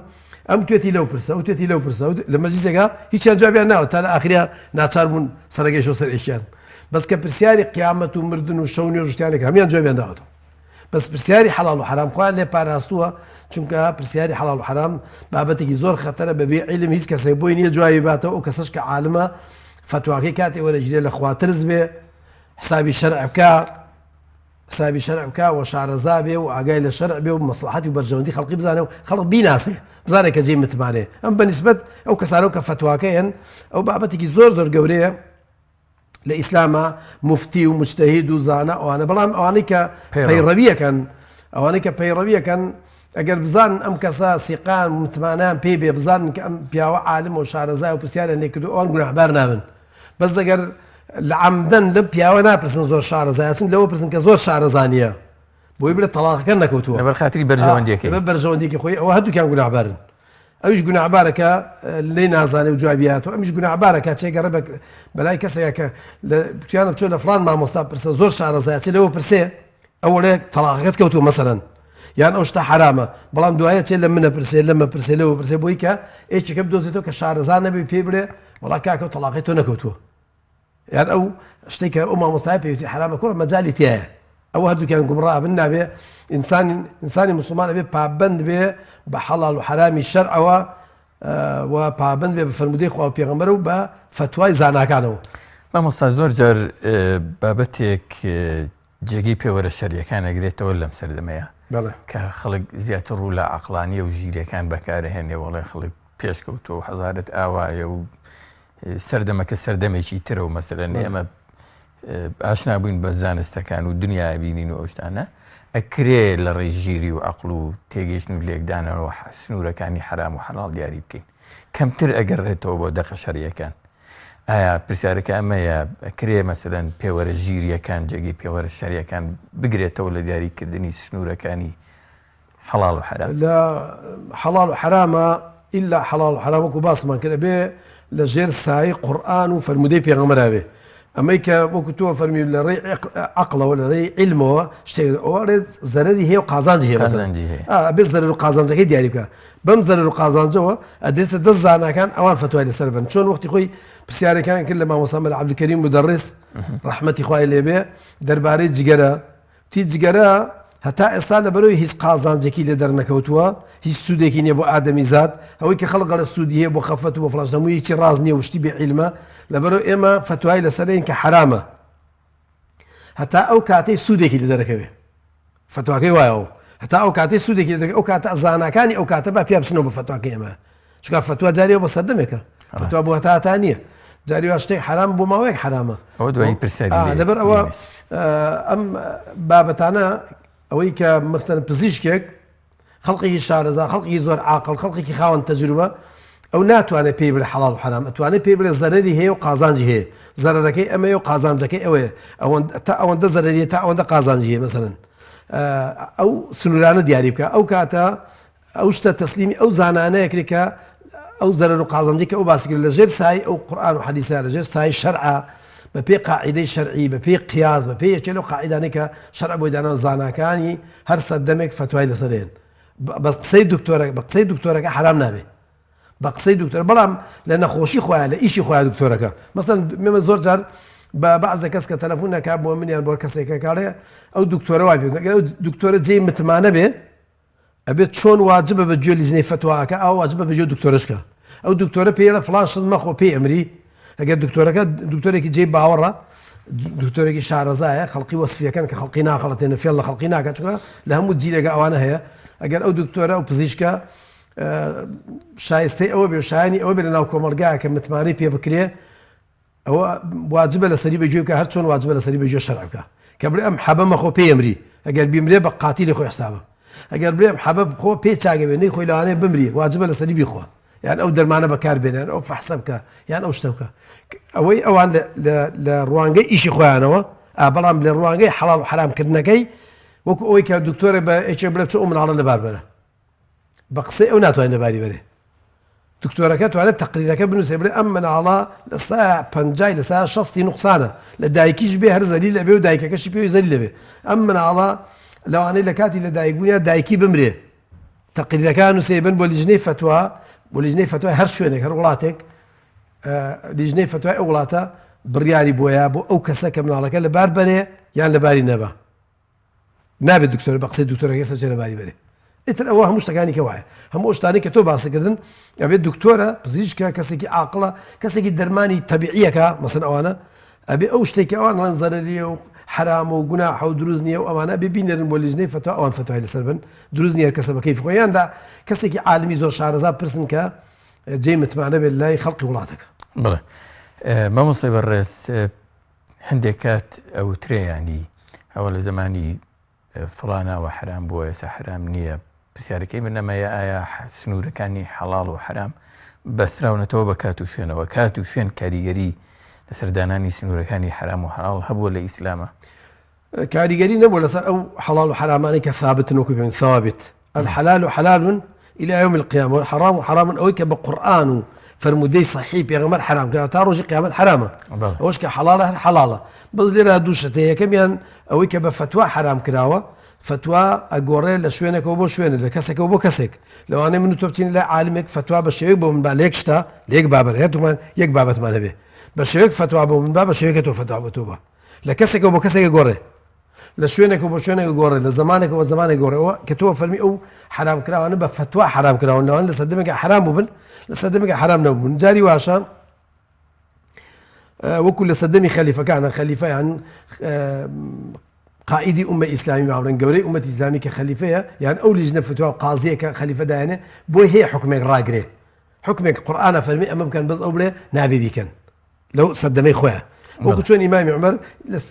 ئەم توێتی لەو پرسە ئەو توێتی لەو پرسە لە مەجلیسێکا هیچیان جوابیان ناوە تا لە ئاخریا ناچار بوون سەرەگەیشتەوە سەر ئێکیان بەس کە پرسیاری قیامەت و مردن و شەو نوێژ شتیانێک هەمیان جوابیان داوەتەوە بەس پرسیاری حەڵال و حرام خوان لێ پاراستووە چونکە پرسیاری حەڵال و حرام بابەتێکی زۆر خەتەرە بەبێ عیلم هیچ کەسێک بۆی نییە جوابی باتەوە ئەو کەسەش کە عالمە فتواکەی کاتێ وەرەگیرێ لە خوا ترس بێ حسابی شەرع بکە و شارەزا بێ و ئاگای لە شەرع بێ و مەسلحەتی و بەرژەوەندی خەڵقی بزانێ و خەڵق بیناسێ بزانێ کە جێی متمانێ ئەم بەنسبەت ئەو کەسانەوە کە فتواکەیەن ئەو بابەتێکی زۆر گەورەیە لە ئیسلامە مفتی و مجتەهید و زانە ئەوانە بەڵام ئەوانەی کە پەیڕەویەکەن ئەگەر بزان ئەم کەسە سیقان متمانیان پێ بێ بزان کە ئەم پیاوە عالم و شارەزای و پرسیاریان لێ کردو ئەوان گوناحبار نابن بەس ئەگەر لە عەمدەن لەم پیاوە ناپرسن زۆر شارەزایەچن لەوە پرسن کە زۆر شارەزانیە بۆی بڵێ تەڵاقەکە نەکەوتووە لەبەر خاتری بەرژەوەندیەکەی خۆی ئەوە هەردووکیان گوناحبارن ئەویش گوناحبارەکە لێ نازانێ و جوابیاتەوە ئەمیش گوناحبارەکە چێگەڕێ بەلای کەسێکە کە توانە بچۆ لە فڵان مامۆستا پرسە زۆر شارەزایەتی لەوە پرسێ ئەوە لێ تەڵاقەکەت کەوتووە مەسەلەن یان ئەو شتە حرامە بەڵام دوایە چێ لە منە پرسێ لەمە پرسێ لەوە پرسێ بۆی کە ئێچێکە بدۆزێتەوە کە شارەزان نەبێ پێ بڵێ وەڵا کاکە و تەڵاقی تۆ نەکەوتووە یان ئەو شتێک کە ئەو مامۆستای پێویستی حرامە کوڕە مەجالی تایە ئەوە هەردووکیان گومڕا بن نابێ ئینسانی موسڵمان ئەبێ پابەند بێ بە حەڵال و حرامی شەرعەوە و پابند بێ بە فەرمودەی خوا و پێغەمبەر و بە فتوای زاناکانەوە مامۆستا زۆر جار بابەتێک جێگەی پێوەرە شەریەکان ئەگرێتەوە لەم سەردەمەیە کە خەڵک زیاتر ڕوو لە عەقلانیە و ژیرەکان بەکارهێنێ وەڵێ خەڵک پێشکەوتۆ و حەزارەت ئاوایە و سەردەمەکە سەردەمێکی ترە و مەسەلەن ئێمە ئاشنا بووین بە زانستەکان و دنیا بینین و ئەو شتانە ئەکرێ لە ڕێژگیری و عەقڵ و تێگەیشتن و لێکدانەوە سنوورەکانی حرام و حەڵاڵ دیاری بکەین کەمتر ئەگەڕێتەوە بۆ دەقە شەریەکان ئایا پرسیارەکە ئەمەیە ئەکرێ مەسەلەن پێوەرە ژیریەکان جێگەی پێوەرە شەریەکان بگرێتەوە لە دیاریکردنی سنوورەکانی حەڵاڵ و حرام لە حەڵاڵ و حرامە ئیلا حەڵاڵ و حرام وەکو باسمان کرد بێ لە ژێر سایە قورئان و فەرمودەی پێغەمبەرا بێ ئەمەی کە وەکو تۆ فەرمی لە ڕێی عەقڵەوە لە ڕێی عیلمەوە شتێک ئەوە زەرەری هەیە و قازانجی هەیە بێ زەرەر و قازانجەکەی دیاری بکە بەم زەرەر و قازانجەوە ئەدێتە دەست زاناکان ئەوان فتوای لەسەر بن چۆن وەختی خۆی پرسیارەکان کرد لە مامۆستا مەلا عەبدولکەریم مدەڕیس ڕەحمەتی خوای لێبێ دەربارەی جگەرە تی جگەرە هەتا ئێستا لەبەرەوەی هیچ قازانجێکی لێ دەرنەکەوتووە هیچ سوودێکی نییە بۆ ئادەمی زاد ئەوەی کە خەڵق لە سوودی هەیە بۆ خەفەت و بۆ فڵاش هەمووی هیچی ڕاز نییە و شتی بێ عیلمە لەبەرەوە ئێمە فتوای لەسەرین کە حرامە هەتا ئەو کاتەی سوودێکی لێ دەرەکەوێ فتواکەی وایەوە هەتا ئەو کاتەی سوودێکی لێ ئەو کاتە زاناکانی ئەو کاتە با پێ بچنەوە بە فتواکەی ئێمە چونکە فتوا جاریەوە بە سەردەمێکە فتوا بۆ هەتا نییە جاری وا شتێک حرام بۆ ماوەیەک حرامە لەبەر ئەوە ئەم بابەتانە ئەوەی کە مەسەلەن پزیشکێک خەڵقێکی شارەزا خەڵقی زۆر عاقڵ خەڵقێکی خاوەن تەجروبە ئەو ناتوانێت پێی بڵێ حەڵاڵ و حرام ئەتوانێت پێی بڵێ زەرەری هەیە و قازانجی هەیە زەرەرەکەی ئەمەیە و قازانجەکەی ئەوەیە تا ئەوەندە زەرەریە تا ئەوەندە قازانجی هەیە مەسەلەن ئەو سنوورانە دیاری بکە ئەو کاتە ئەو شتە تەسلیمی ئەو زانانەیەکری کە ئەو زەرەر و قازانجی کە ئەو باسی کرد لە ژێر سای ئەو قورئان و حەدیثە لە ژێر سای شەرعە بە پێی قاعیدەی شەرعی بە پێی قیاس بە پێی یەکێ لەو قاعیدانەی کە شەرع بۆی داناوە زاناکانی هەر سەردەمێک فتوای لەسەرێن بە قسەی دکتۆرەکە حرام نابێت بە قسەی دکتۆر بەڵام لە نەخۆشی خۆیان لە ئیشی خۆیان دکتۆرەکە مەسەڵەن مێمە زۆر جار بە بەعزە کەس کە تەلەفۆن نەکات بۆ منیان بۆ کەسێکە کاڵێ ئەو دکتۆرە وای پێ ئەگەر ئەو دکتۆرە جێی متمانە بێ ئەبێت چۆن واجبە بە گوێ لیژنەی فتواکە ئەو واجبە بە گوێ دکتۆرشکە ئەو دکتۆرە پێ لە فڵان شت مەخۆ پێی ئەمری ئەگەر دکتۆرەکە دکتۆرێکی جێی باوەڕە دکتۆرێکی شارەزایە خەڵقی وەسفیەکەن کە خەڵقی ناخەڵەتێنە فێڵ لە خەڵقی ناکات چونکە لە هەموو جیلێکە ئەوانە هەیە ئەگەر ئەو دکتۆرە و پزیشکە شایستەی ئەوە بێ و شایانی ئەوە بێ لە ناو کۆمەلگایە کە متمانەی پێ بکرێ ئەوە واجبە لەسەری بەگوێ بکە هەر چۆن واجبە لەسەری بەگوێ شەرع بکە کە بڵێ ئەم حەبە مەخۆ پێی ئەمری ئەگەر بیمرێ بە قاتیلی خۆی حسابە ئەگەر بڵێ ئەم حەبە خۆ پێ چاگەبێ نەی خۆی لەوانەیە بمری واجبە لەسەری بیخۆ یان ئەو دەرمانە بەکاربێنێن ئەو فەحسە بکە یان ئەو شتە بکە ئەوەی ئەوان لە ڕوانگەی ئیشی خۆیانەوە بەڵام لە ڕوانگەی حەڵال و حرامکردنەکەی وەکو ئەوەی کە دکتۆرە بە ئێچێ بڵێ چۆ ئەو مناڵە لەبار بەرە بە قسەی ئەو ناتوانێت لەباری بەرێ دکتۆرەکە توانێت تەقریرەکە بنووسێ بڵێ ئەم مناڵە لە سایە 50 لە سایە 60 نوقسانە لە دایکیش بێ هەر زەلیل لەبێ و دایکەکەشی پێوی زەلیل لەبێ ئەم مناڵە لەوانەی لە کاتی لە دایکبوونیە دایکی بمرێ تەقریرەکان نووسێ بن بۆ لیژنەی فتووا بۆ لیژنەی فتوای هەر شوێنێک هەر وڵاتێک لیژنەی فتوای ئەو وڵاتە بڕیاری بۆیە بۆ ئەو کەسە کە مناڵەکە لەبار بەرێ یان لەباری نەبە نابێت دکتۆر بە قسەی دکتۆرەکە سەرچێ لەباری بەرێ ئیتر ئەوە هەموو شتەکانی کە وایە هەموو شتانی کە تۆ باسیکردن ئەبێت دکتۆرە پزیشکە کەسێکی عاقڵە کەسێکی دەرمانی تەبیعیەکە مەسەن ئەوانە ئەبێ ئەو شتێکی ئەوان هەڵەن زەرەریە و حرام و گوناح و دروست نییە و ئەمانە ببینێرن بۆ لیژنەی فتوا ئەوان فتوای لەسەر بن دروست نییە کەسە بە کەیفی خۆیاندا کەسێکی عالمی زۆر شارەزا پرسن کە جێی متمانە بێت لای خەڵقی وڵاتەکە بڵێ مامۆستای بەڕێز هەندێک کات ئەوترێ ینی ئەوە لە زمانی فڵانەوە حرام بووە ئێستا حرام نییە پرسیارەکەی من نەمەیە ئایا سنوورەکانی حەڵاڵ و حرام بەستراونەتەوە بە کات و شوێنەوە کات و شوێن کاریگەری لە سەردانانی سنوورەکانی حرام و حەڵاڵ هەبووە لە ئیسلامە کاریگەری نەبوو لەسەر ئەو حەڵاڵ و حرامانەی کە ثابتن وەکو پێن ثابت الحلال حلال إلى يوم القيامة والحرام حرام أوي كبقرآن فرمودي صحيح بيغمر حرام كذا تاروج قيامة حرامة أوش كحلالة حلالة بس ليرة دوشتها كمان أوي كبفتوى حرام كراوة فتوى أجوري لشوينك وبو شوين لكسك وبو كسك لو أنا من توبتين لا عالمك فتوى بشيك بو من بالك شتا ليك بابت هي تومان يك بابت ما نبي بشيك فتوى بو من باب بشيك تو فتوى بتوبة لكسك وبو كسك أجوري لشوينك وبو شوينك أجوري لزمانك وزمانك أجوري كتوه فرمي أو حرام كراوة أنا بفتوى حرام كراوة لو أنا لصدمك حرام ببن لصدمك حرام نبن جاري واشا وكل صدمي خليفة كان خليفة يعني قائدي أمة إسلامية معورن قولي أمة إسلامية كخليفة يعني أول لجنة فتوى قاضية كخليفة داينة بوي هي حكمك راقري حكمك قرآن فرمي أمام كان بس أولي نابي بيكن لو صدمي خويا وكنت شون إمام عمر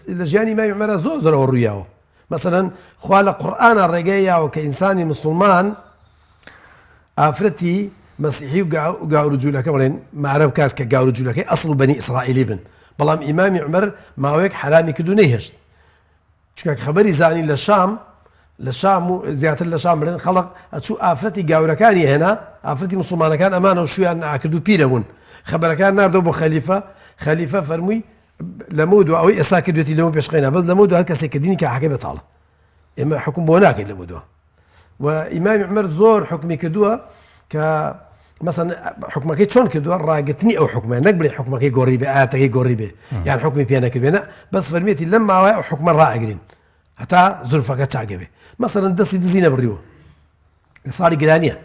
لجاني إمام عمر زوزر ورياه مثلا خوال قرآن الرقاية وكإنسان مسلمان أفرتي مسيحي وقاو رجولك ولين معرف كات كقاو رجولك أصل بني إسرائيل ابن بلام إمام عمر ما ويك حرامي كدو نيهشت شكاك خبري زاني للشام زيادة للشام لين خلق أتشو آفرتي قاوركاني هنا آفرتي مسلمان كان أمانة وشو يعني أكدو بيرون خبر كان ناردو بو خليفة فرمي لمودو أو إساكد وتي لهم بيشقينا بس لمودو هالكسي كديني كحكي بطالة إما حكم بوناك لمودو وإمام عمر زور حكمي كدوها ك مثلا حكمك شلون كدوها راقتني أو حكمه نقبل حكمك قريبة آتك قريبة يعني حكمي بينك بينا بس فرميتي لما حكم الرائقين حتى زلفك تعجبه مثلا دزينا بالريو صار جرانيا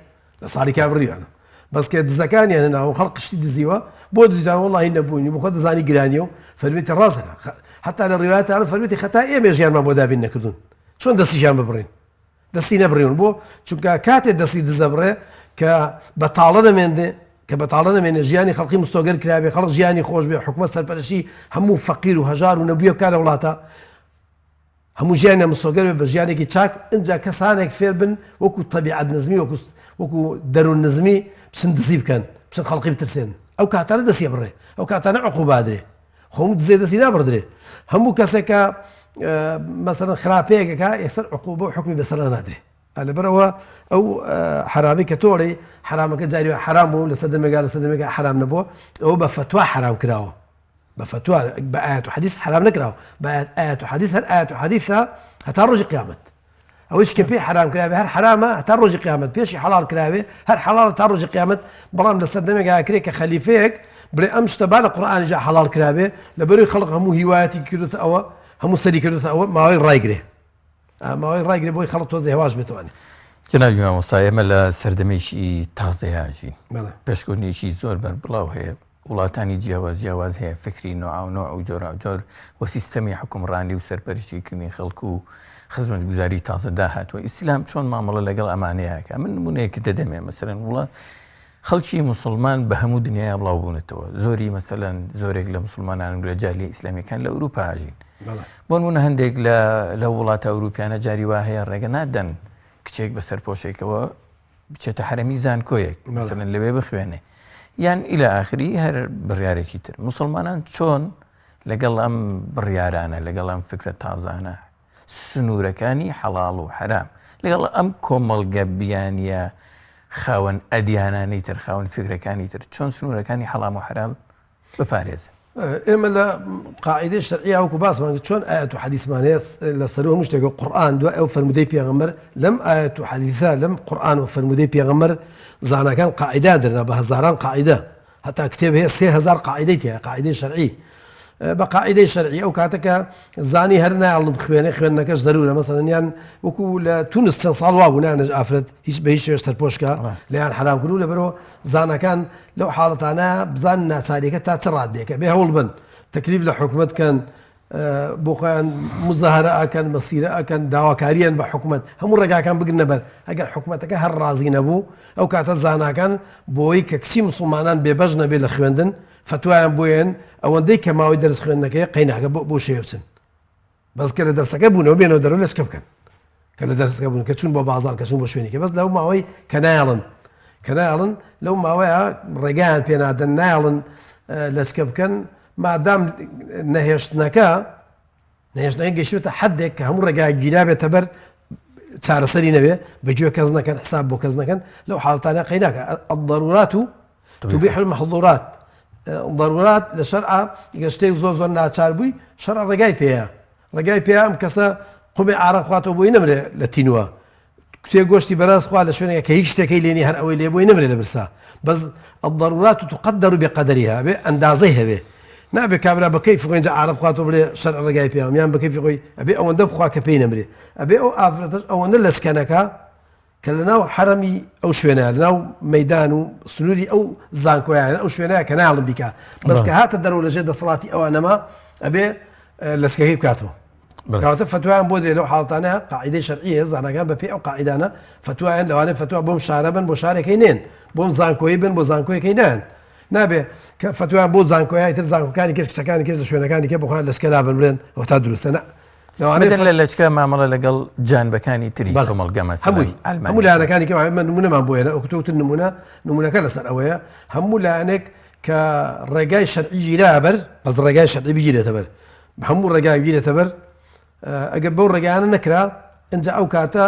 صار كابريو أنا بس كده زكاني أنا وخلق شتي دزيوا بود زيدا والله إنه بوني بخد زاني جرانيو فرميتي راسك حتى على الروايات أنا فرميتي خطأ ميجيان ما بودا بيننا كدون شلون دسي جام ببرين دسينا بريون بو شو كات دسي دزبره كبطالنا من ده كبطالنا من جياني خلقي مستوجر كلابي خلق جياني خوش به حكومة سربلشي همو فقير وهجار ونبيه كان ولاتا همو جياني مستوجر بجياني كي تشاك انجا كسانك فيربن وكو طبيعة نزمي وكو درون نزمي بسندزيب كان بس خلقي بترسين او كاتانا دسي بره او كاتانا عقوبة دري خم زي دسينا بردري همو كسكا مثلا خرابيك يكسر عقوبة وحكمي بسرنا نادري على بروا أو حرامي كتوري حرامك جاري حرام لسدمك حرام نبوه أو بفتوى حرام كراوه بفتوى بآيات وحديث حرام نكراوه بآيات وحديث هر آيات وحديثها هترج قيامت أو إيش كبي حرام كراوه هر حرامة هترج قيامت بيشي حلال كراوه هر حلال هترج قيامت برام لسدمك كريك خليفيك بري أمش تبع القرآن جاء حلال كراوه لبري خلق همو هواياتي كدو تأوى همو سري كدو تأوى ما هو رايقري ما هو رايقري بوي خلط توزي هواش بتواني جناب مامۆستا ئێمە لە سەردەمێکی تازەیەژی بەڵێ پێشکۆنیێکی زۆر بەربڵاو هەیە وڵاتانی جیاواز هەیە فکری نوع و جۆرا و جۆر و سیستەمی حکومڕانی و سەرپەرشتیکردنی خەڵکو و خزمەتگوزاری تازە داهاتوە. ئیسلام چۆن مامەڵە لەگەڵ ئەمانەیەکە. من نمونەیەکە دەدەمێ مەسەلەن وڵات خەڵکی مسلمان بە هەموو دنیای بڵاو بوونەتەوە. زۆری مەسەلەن زۆرێک لە مسلمانان لە جالی ئیسلامیەکان لە ئەوروپا هاژین. بۆ نمونە هەندێک لە وڵاتە ئەوروپیانە جاری وا هەیە ڕێگە نادەن کچێک بە سەرپۆشێکەوە بچێتە حرەمی زانکۆیەک مەسەلەن لەوێ بخوێنێ یان ئیلە ئاخری هەر بڕیارێکی تر. مسلمانان چۆن لەگەڵ ئەم بڕیارانە لەگەڵ ئەم فکرە تازانە سنوورەکانی حەڵاڵ و حرام لەگەڵ ئەم کۆمەڵگە بیانیە خاوەن ئەدیانانەی تر خاوەن فکرەکانی تر چۆن سنوورەکانی حەڵام و حرام بپارێزن. ئێمە لە قاعدەی شەرعیە وەکو باسمان چۆن ئاەت و حەدیثمان هەیە لە سەر هەموو شتێک قورئان دوای ئەو فەرمودەی پێغەمبەر لەم ئاەت و حەدیثە لەم قورئان و فەرمودەی پێغەمبەر زانەکان قاعیدا درنا بە هەزاران قاعدە هەتا کتێب هەیە 3000 قاعدەی تێ قاعدەی شەرعی بە قاعدەی شەرعی ئەو کاتەکە زانی هەر ناڵم خوێنەکەش دەرورە مەسەلەن یان وەکو لە تونس چەند ساڵ وا بوو نانە ئافرەت هیچ بە هیچ شێوەیەک سەرپۆشکە لەیان حرام کردو لەبەرەوە زانەکان لەو حاڵەتانە بزان ناچاریەکە تا چ ڕادێکە بێ هەوڵ بن تەکلیف لە حکومەت کەن بۆ خۆیان مزاهرە ئەکەن مەسیرە ئەکەن داواکاریان بە حکومەت هەموو ڕێگاکان بگرنە بەر ئەگەر حکومەتەکە هەر ڕازی نەبوو ئەو کاتە زاناکان بۆی کە کچی مسلمانان بێبەش نەبێت لە خوێندن فتوایان بۆیان ئەوەندەی کە ماوەی دەرس خوێندنەکەی قەیناکە بۆ شێ بچن بەس کە لە دەرسەکە بوونەوە بێنەوە دەرەوە لەسکە بکەن کە لە دەرسەکە بوون کە چون بۆ بازار کە چون بۆ شوێنێکە بەس لەو ماوەی کە نایڵن لەو ماوەیە ڕێگایان پێنادەن نایڵن لەسکە بکەن مادام نەهێشتنەکە گەشتێتە حدێک کە هەموو ڕێگای گیرا بێتە بەر چارەسەری نەبێ بەگوێ کەس نەکەن حساب بۆ کەس نەکەن لەو حاڵەتانە قەیناکە الضرورات تبيح المحظورات ضرورات لە شەرعە گەشتێک زۆر ناچار بووی شەرع ڕێگای پێەیە ئەم کەسە قومی عارەق خواتەوە بۆی نەمرێ لە تینوە کتێ گۆشتی بەراز خوا لە شوێنێک کە هیچ شتێکەکەی لێنی هەر ئەوەی لێ بۆی نەمرێ دەبرسا بەس الضرورات تقدر بقدرها بێ ئەندازەی هەبێ نابێ کابرا بە کەیفی خۆی عارەق خواتەوە بڵێ شەرع ڕێگای پێیە یان بە کەیفی خۆی ئەبێ ئەوەندە بخوا کە پێی نەمرێ ئەبێ ئەو ئافرەتەش ئەوەندە لەسکەنەکە کە لەناو حرەمی ئەو شوێنە لەناو مەیدان و سنووری ئەو زانکۆیانە ئەو شوێنەیە کە ناڵم بیکە بەس کە هاتە دەرەوە لەژێر دەسەڵاتی ئەوانەما ئەبێ لەسکەکەی بکاتەوە کەواتە فتوایان بۆ درێ لەو حاڵەتانە قاعدەی شەرعیە زانەکان بەپێی ئەو قاعدانە فتوایان لەوانەیە فتوا بۆم شارە بن بۆ شارێکەکەی نێن بۆم زانکۆیی بن بۆ زانکۆیەکەی نان نابێ کە فتوایان بۆ زانکۆیای تر زانکۆکانی کرد کچەکانی کرد لە شوێنەکانی کە بخوان لەسکە لابن بڵێن ئەو تا دروستە لە لەچکە مامەڵە لەگەڵ جانبەکانی تری کۆمەڵگە هەموو لایەنەکانی کە نمونەمان بۆیە ئەوکتوتن نمونەکە لەسەر ئەوەیە هەموو لایەنێک کە ڕێگای شەرعی گیرا بەر بەس ڕێگای شەرعی بگیرێتە بەر هەموو ڕێگای بگیرێتە بەر ئەگەر بەو ڕێگایانە نەکرا ئەنجا ئەو کاتە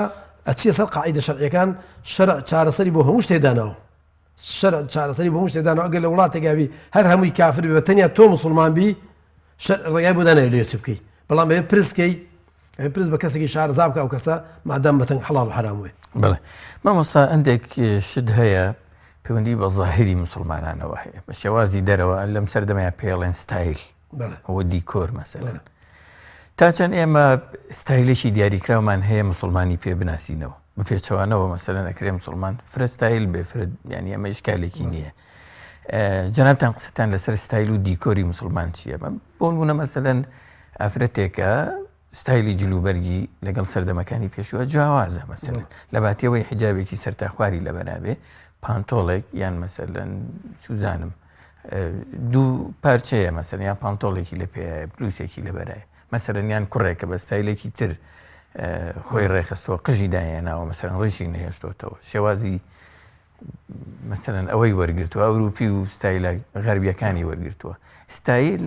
ئەچیە سەر قاعیدە شەرعیەکان شەرع چارەسەری بۆ هەموو شتێدانەوە شەرع چارەسەری بۆ هەموو شتێدانەوە ئەگەر لە وڵاتێکاوی هەر هەمووی کافر بێ تەنیا تۆ مسلمان بی شەرع ڕێگای بۆ دانەوێت لێ چ بکەی بەڵام بێ پرسکەی پرس بە کەسێکی شارەزا بکە ئەو کەسە مادام بەتەنگ حەڵاڵ و حرام وێ بڵێ مامۆستا هەندێک شت هەیە پەیوەندی بە زاهری مسلمانانەوە هەیە بە شێوازی دەرەوە لەم سەردەمەیە پێڵێن ستایل ئەوە دیکۆر مەسەلەن تا چەند ئێمە ستایلێکی دیاریکراومان هەیە مسلمانی پێ بناسینەوە بە پێچەوانەوە مەسەلەن ئەکرێ مسلمان فرستایل بێ فرد ینی ئەمە ئیشکالێکی نییە جەنابتان قسەتان لەسەر ستایل و دیکۆری مسلمان چییە بۆ نمونە مەسەلەن ئافرەتێکە ستایلی جلوبەرگی لەگەڵ سەردەمەکانی پێشووە جیاوازە مەسەلەن لە باتیەوەی حجابێکی سەرتاخواری لەبەرابێ پانتۆڵێک یان مەسەلەن چوزانم دوو پارچەیە مەسەلەن یان پانتۆڵێکی لە پێیە بلوسێکی لەبەرایە مەسەلەن یان کوڕێکە بە ستایلێکی تر خۆی ڕێخستەوە قژی دایەناوە مەسەلەن ڕیشی نەهێشتۆتەوە شێوازی مەسەلەن ئەوەی وەرگرتووە ئەوروپی و ستایلە غەربیەکانی وەرگرتووە ستایل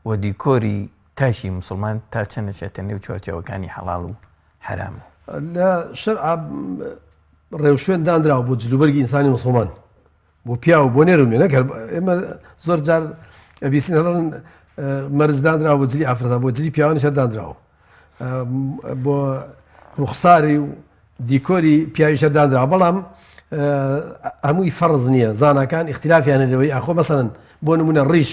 و دیکۆری تاشی مسلمان تا چەندە چێتە نێو چوارچێوەکانی حەڵاڵ و حرام لە شەرع ڕێوشوێن دانراوە بۆ جلوبەرگی ئینسانی مسلمان بۆ پیا و بۆ نێرومێ نەکرد ئێمە زۆر جار ئەبیسین هەڵن مەرز دانراوە بۆ جلی ئافرەتان بۆ جلی پیاوانی شەر دانراوە بۆ ڕوخساری و دیکۆری پیاوی شەر دانراوە بەڵام هەمووی فەرز نییە زاناکان اختلافیانە لەوەی ئاخۆ مەسەلەن بۆ نمونە ڕیش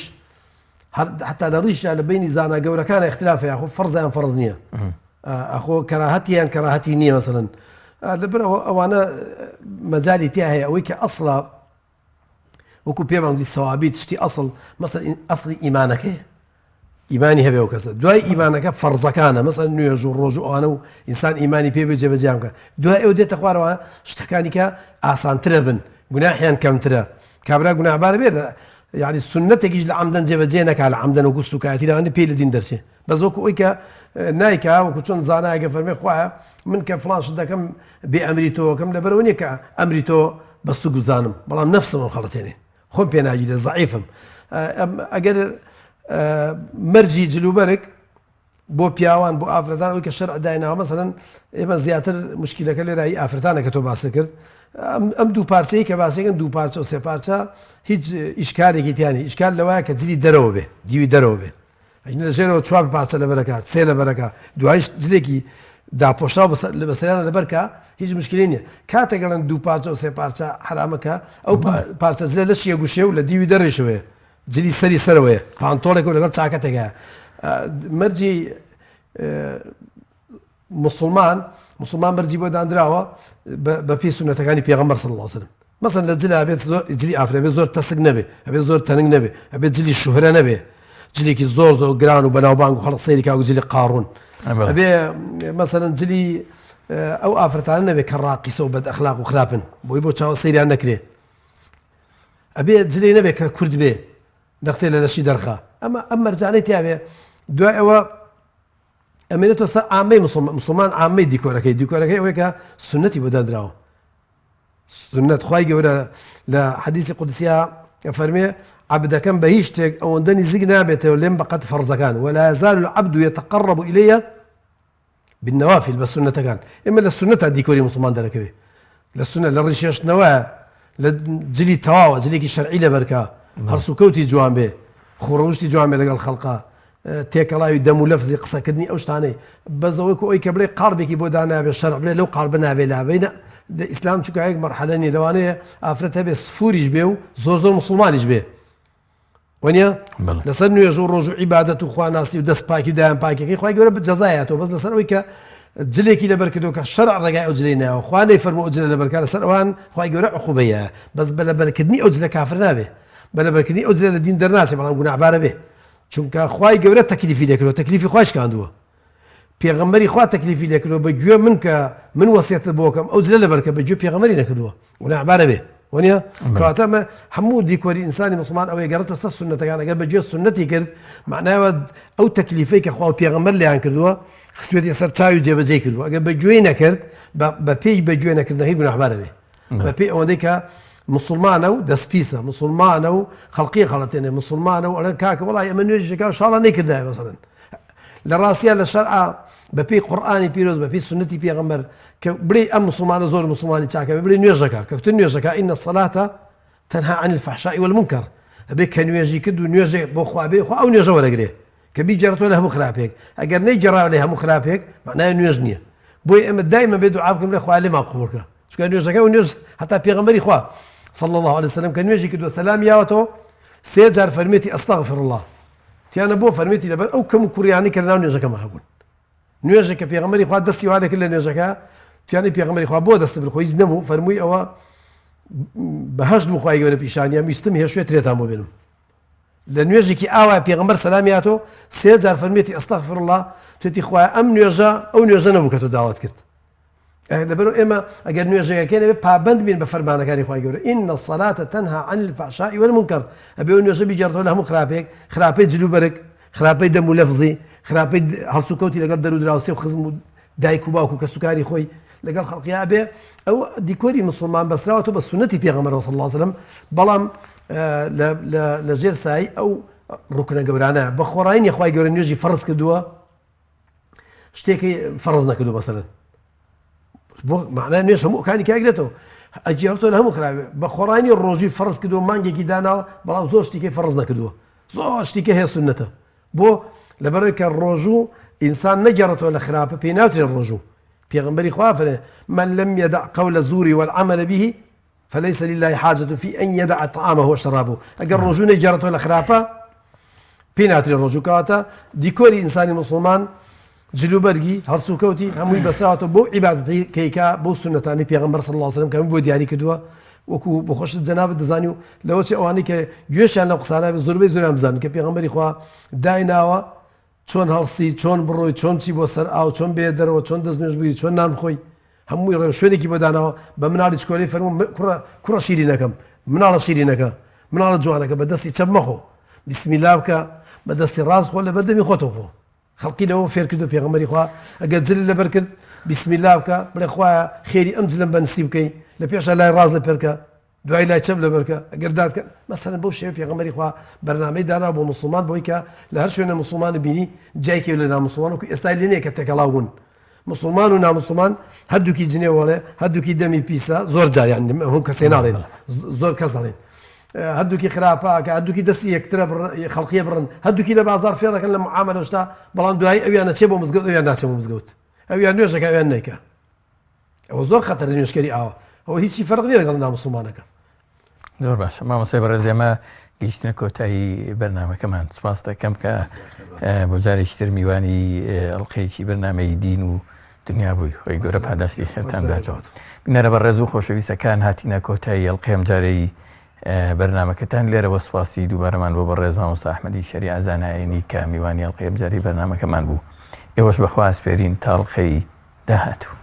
حتا لە ڕیشە لە بینی زانا گەورەکانە اختلافە ئەخۆ فەرزیان فەرز نییە ئەخۆ کەراهەتیان کەراهەتی نییە مەسەلەن لەبەرەوە ئەوانە مەجالی تیا هەیە ئەوەی کە ئەسڵا وەکو پێمان دی سەوابیت شتی ئەسڵ مەسەل ئەسڵی ئیمانەکەی ئیمانی هەبێ و کەسە دوای ئیمانەکە فەرزەکانە مەسەل نوێژ و ڕۆژ و ئەوانە و ئینسان ئیمانی پێ بێ جێبەجێ بکە دوای ئەو دێتە خوارەوە شتەکانی کە ئاسانترە بن گوناحیان کەمترە کابرا گوناهبار بێت یعنی سنەتێکیش لە عەمدەن جێبەجێ نەکا لە عەمدەن وەکو سوکایەتی لەوانە پێی لە دین دەرچێ بەس وەکو ئەوی کە نایکا وەکو چۆن زانایەکە فەرمێ خوایە من کە فڵان شت دەکەم بێ ئەمری تۆکەم لەبەرەوە نییە کە ئەمری تۆ بەستو گوزانم بەڵام نەفسمەوە خەڵەتێنێ خۆم پێ ناگیرێ زەعیفم ئەگەر مەرجی جلوبەرگ بۆ پیاوان بۆ ئافرەتان ئەوی کە شەرع دایناوە مەسەلەن ئێمە زیاتر مشکلەکە لێرایی ئافرەتانە کە تۆ باسی کرد ئەم دوو پارچەی کە باسیەکەن دوو پارچە و سێ پارچە هیچ ئیشکالێکی تیانی ئیشکال لەوایە کە جلی دەرەوە بێ دیوی دەرەوە بێ لەژێرەوە چوار پارچە لەبەرەکە سێ لەبەرەکە دوایش جلێکی داپۆشراو بەسەریانە لەبەرکە هیچ مشکلی نییە کاتێکگەڵن دوو پارچە و سێ پارچە حرامەکە ئەو پارچە جلێ لە شیە گوشێ و لە دیوی دەڕێشەوەیە جلی سەری سەرەوەیە پانتۆڵێک و لەگەڵ چاکەتێکە مەرجی مسلمان مەرجی بۆ دانراوە بە پێی سونەتەکانی پێغەمبەر صلی الله علیه وسلم مەسەن لە جلە ئەبێت زۆر جلی ئافرە بێت زۆر تەسک نەبێ ئەبێت زۆر تەنگ نەبێ ئەبێت جلی شوهرە نەبێ جلێکی زۆر گران و بەناوبانگ و خەڵق سەیری کا و جلی قاڕون ئەبێ مەسەلەن جلی ئەو ئافرەتانە نەبێ کە ڕاقیسە و بەد ئەخلاق و خراپن بۆی بۆ چاوە سەیریان نەکرێ ئەبێ جلێ نەبێ کە کورد بێ دەختێ لە لەشی دەرخا ئەم مەرجانەی تیاوێ دوای ئەوە ئەمێنێتەوە سەر عامەی مسلمان عامەی دیکۆرەکەی ئەوەیە کە سنەتی بۆ دادراوە سنەت خوای گەورە لە حەدیثی قودسیە فەرمێ عەبدەکەم بە هیچ شتێک ئەوەندە نزیک نابێتەوە لێم بەقەت فەرزەکان ولا يزال العبد يتقرب إلي بالنوافل بە سنەتەکان ئێمە لە سنەتە دیکۆری مسلمان دەرەکەوێ لە سنەت لە ڕیشێشتنەوە لە جلی تەواوە جلێکی شەرعی لەبەرکە هەرس و کەوتی جوان بێ خوڕەوشتی جوان بێ لەگەڵ خەڵقا تێکەڵاوی دەم و لەفزی قسەکردنی ئەو شتانەی بەزەوەی ئەوی کە بڵێ قاڵبێکی بۆ دانابێ شەرع بڵێ لەو قاڵبە نابێ لابێنە ئیسلام چونکە یەک مەرحەلە نیە لەوانەیە ئافرەت هەبێ سفوریش بێ و زۆر مسلمانیش بێ وەنیە لەسەر نوێژ و ڕۆژ و عیبادەت و خواناسی و دەست پاکی و دایان پاکیەکەی خوای گەورە جەزایەتەوە بەس لەسەر ئەوەی کە جلێکی لەبەر کردەوە کە شەرع ڕێگای ئەو جلەی ناوە خوا نەیفەرمووە ئەو جلە لەبەرکە لەسەر ئەوان خوای گەورە عقوبەیە بەس بە لەبەرکردنی ئەو جلە کافر نابێ بە لەبەرکردنی ئەو جلە لە دین دەرناچێ بەڵام گوناحبارە بێ چونکە خوای گەورە تەکلیفی لێکردەوە تەکلیفی خوایش کاندووە پێغەمبەری خوا تەکلیفی لێکردەوە بەگوێ من کە من وەسیەت بۆ بکەم ئەو جلە لەبەرکە بەگوێ پێغەمبەری نەکردووە گوناحبارە بێ وەنیە کەواتە هەموو دیکۆری ئینسانی مسلمان ئەوەی گەڕێتەوە سەر سنەتەکان ئەگەر بەگوێ سنەتی کرد معناوە ئەو تەکلیفەی کە خوا و پێغەمبەر لێیان کردووە خستوێتی سەر چاوی جێبەجێ کردووە ئەگەر بەگوێی نەکرد بە پێی بەگوێ نەکردنەکەی گوناحبارە بێ بە پێی ئەوەندەی کە مسلمانە و دەستپیسە مسلمانە و خەڵقی خەڵەتێنێ مسلمانە و ئەڵێ کاکە وەڵای ئەمە نوێژێکا شاڵە نەیکردایە مەسەڵەن لە ڕاستیە لە شەرعا بە پێی قورئانی پیرۆز بە پێی سنەتی پێغەمبەر کە بڵێ ئەم مسلمانە زۆر مسلمانی چاکە بڵێ نوێژەکە کەوتە نوێژەکە ئین الصلاة تنهى عن الفحشاء والمنكر ئەبێ کە نوێژی کرد و نوێژێ بۆ خوا بێ خوا ئەو نوێژە وەرەگرێ کە بیجێڕێتەوە لە هەموو خراپێک ئەگەر نەیجێڕاوە لە هەموو خراپێک معنای نوێژ نییە بۆی ئێمە دایمە بێ دوعا بکەم لێ خوا لێمان قبوڵ بکە چونکە نوێژەکە و نوێژ هەتا پێغەمبەری خوا صلى الله عليه وسلم كان نوێژی کردووە سەلام یاوەتەوە سێ جار فەرمێتی ئەستەغفر الله تیانە بۆ فەرمێتی لەبەر ئەو کەم و کوڕیانی کە لەناو نوێژەکەمە هەبوون نوێژێک کە پێغەمبەری خوا دەستی وا لێکرد لە نوێژەکە توانی پێغەمبەری خوا بۆ دەست بر خۆی نەبوو فەرمووی ئەوە بەهەشت بوو خوای گەورە پیشانیان ویستم هێشتێ ترێتان بۆ بێنم لە نوێژێکی ئاوا پێغەمبەر سەلام یاتەوە سێ جار فەرمێتی ئەستەغفر الله توێتی خوایە ئەم نوێژە ئەو نوێژە نەبوو کە تۆ داوات کرد لەبەرەوە ئێمە ئەگەر نوێژەکەی بێ پابند بین بە فەرمانەکانی خوای گەورە ئین الصلاة تنهى عن الفحشاء والمنكر ئەبێ ئەو نوێژە بیجێڕێتەوە لە هەموو خراپێک خراپەی جلوبەرگ خراپەی دەم و لەفزی خراپەی هەڵس و کەوتی لەگەڵ دەرو دراوسێ و خزم و دایک و باوکو کە سوکاری خۆی لەگەڵ خەڵقیا بێ ئەو دیکۆری مسلمان بەستراوەتەوە بە سنەتی پێغەمبەر صلی الله عليه وسلم بەڵام لەژێر سای ئەو ڕوکنە گەورانە بە خۆڕایینی خوای گەورە نوێژی فەرز کردووە شتێکی فەرز نەکردووە مەسەلەن بۆ معنای نوێژ هەموو ئەوکانی کاگرێتەوە ئەجێڕێتەوە لە هەموو خراپێ بە خۆڕایینی ڕۆژی فەرز کردووە مانگێکی داناوە بەڵام زۆر شتێکی فەرز نەکردووە زۆر شتێکی هەیە سنەتە بۆ لەبەرەوەی کە ڕۆژوو ئینسان نەگەڕێتەوە لە خراپە پێی ناوترێت ڕۆژوو پێغەمبەری خوا فەرمێ من لم يدع قول الزور والعمل به فليس لله حاجة في أن يدع طعامه وشرابه ئەگەر ڕۆژوو نەیگەڕێتەوە لە خراپە پێی ناترێت ڕۆژوو کەواتە دیکۆری ئینسانی مسلمان جلوبەرگی هەڵس و کەوتی هەمووی بەسراوەتەوە بۆ عیبادەتی کەیکا بۆ سنەتانی پێغەمبەر صلی الله عليه وسلم کە بۆ دیاری کردووە وەکو بۆ خۆشت جەنابەت دەزانی و لەوە چ ئەوانەی کە گوێشیان لە قسانە زۆربەی زۆریان بزانن کە پێغەمبەری خوا دایناوە چۆن هەڵسی چۆن بڕۆی چۆن چی بۆ سەر ئاو چۆن بێ دەرەوە چۆن دەستنوێژ بگیری چۆن نان بخۆی هەمووی ڕێ شوێنێکی بۆ داناوە بە مناڵی چکۆلەی فەرموو کوڕە شیرینەکەم مناڵە شیرینەکە مناڵە جوانەکە بە دەستی چەپ مەخۆ بسمیلا بکە بە دەستی ڕاست خۆ لە بەردەمی خۆتەوە خۆ خەڵکی لەوە فێر کرد و پێغەمبەری خوا ئەگەر جلی لەبەر کرد بسمیلا بکە بڵێ خوایە خێری ئەم جلم بە نسی بکەی لە پێشە لای ڕاست لە پێرکە دوای لای چەپ لەبەرکە ئەگەر دادکە مەسەلەن بەو شێوە پێغەمبەری خوا بەرنامەی دانا بۆ موسڵمان بۆی کە لە هەر شوێنە موسڵمانە بینی جایکێ لە ناموسڵمان وەکو ئێستای لێ نییە کە تێکەڵاو بوون مسلمان و ناموسڵمان هەردووکی جنێوەڵێ هەردووکی دەمی پیسە زۆر جاریان هەم کەسێ ناڵێن زۆر کەس دەڵێن هەردووکی خراپاکە هەردووکی دەستی یەکترە خەڵقیە بڕن هەردووکی لە بازار فێ دەکەن لە معاملە شتا بەڵام دوای ئەویان نەچێ بۆ مزگەوت ئەویان ناچێ بۆ مزگەوت ئەویان نوێژەکە ئەویان نیکە ئەوە زۆر خەتەر نوێژکەری ئاوە ئەوە هیچی فەرق نییە لەگەڵ ناموسڵمانەکە زۆر باش مامۆسای بەڕێز ئێمە گەیشتنە کۆتایی بەرنامەکەمان سپاس دەکەم کە بۆ جارێکی تر میوانی ئەڵقەیەکی بەرنامەی دین و دنیا بووی خۆی گەورە پاداشتی خێرتان داتەوە بینەرە بەڕێز و خۆشەویستەکان هاتینە کۆتایی ئەڵقەیەم جارەی بەرنامەکەتان لێرەوە سوپاسی دووبارەمان بۆ بەڕێز مامۆستا ئەحمەدی شەریع زانایانی کە میوانی ئەڵقەیەم جاری بەرنامەکەمان بوو ئێوەش بەخوا ئەسپێرین تا ئەڵقەی داهاتوو.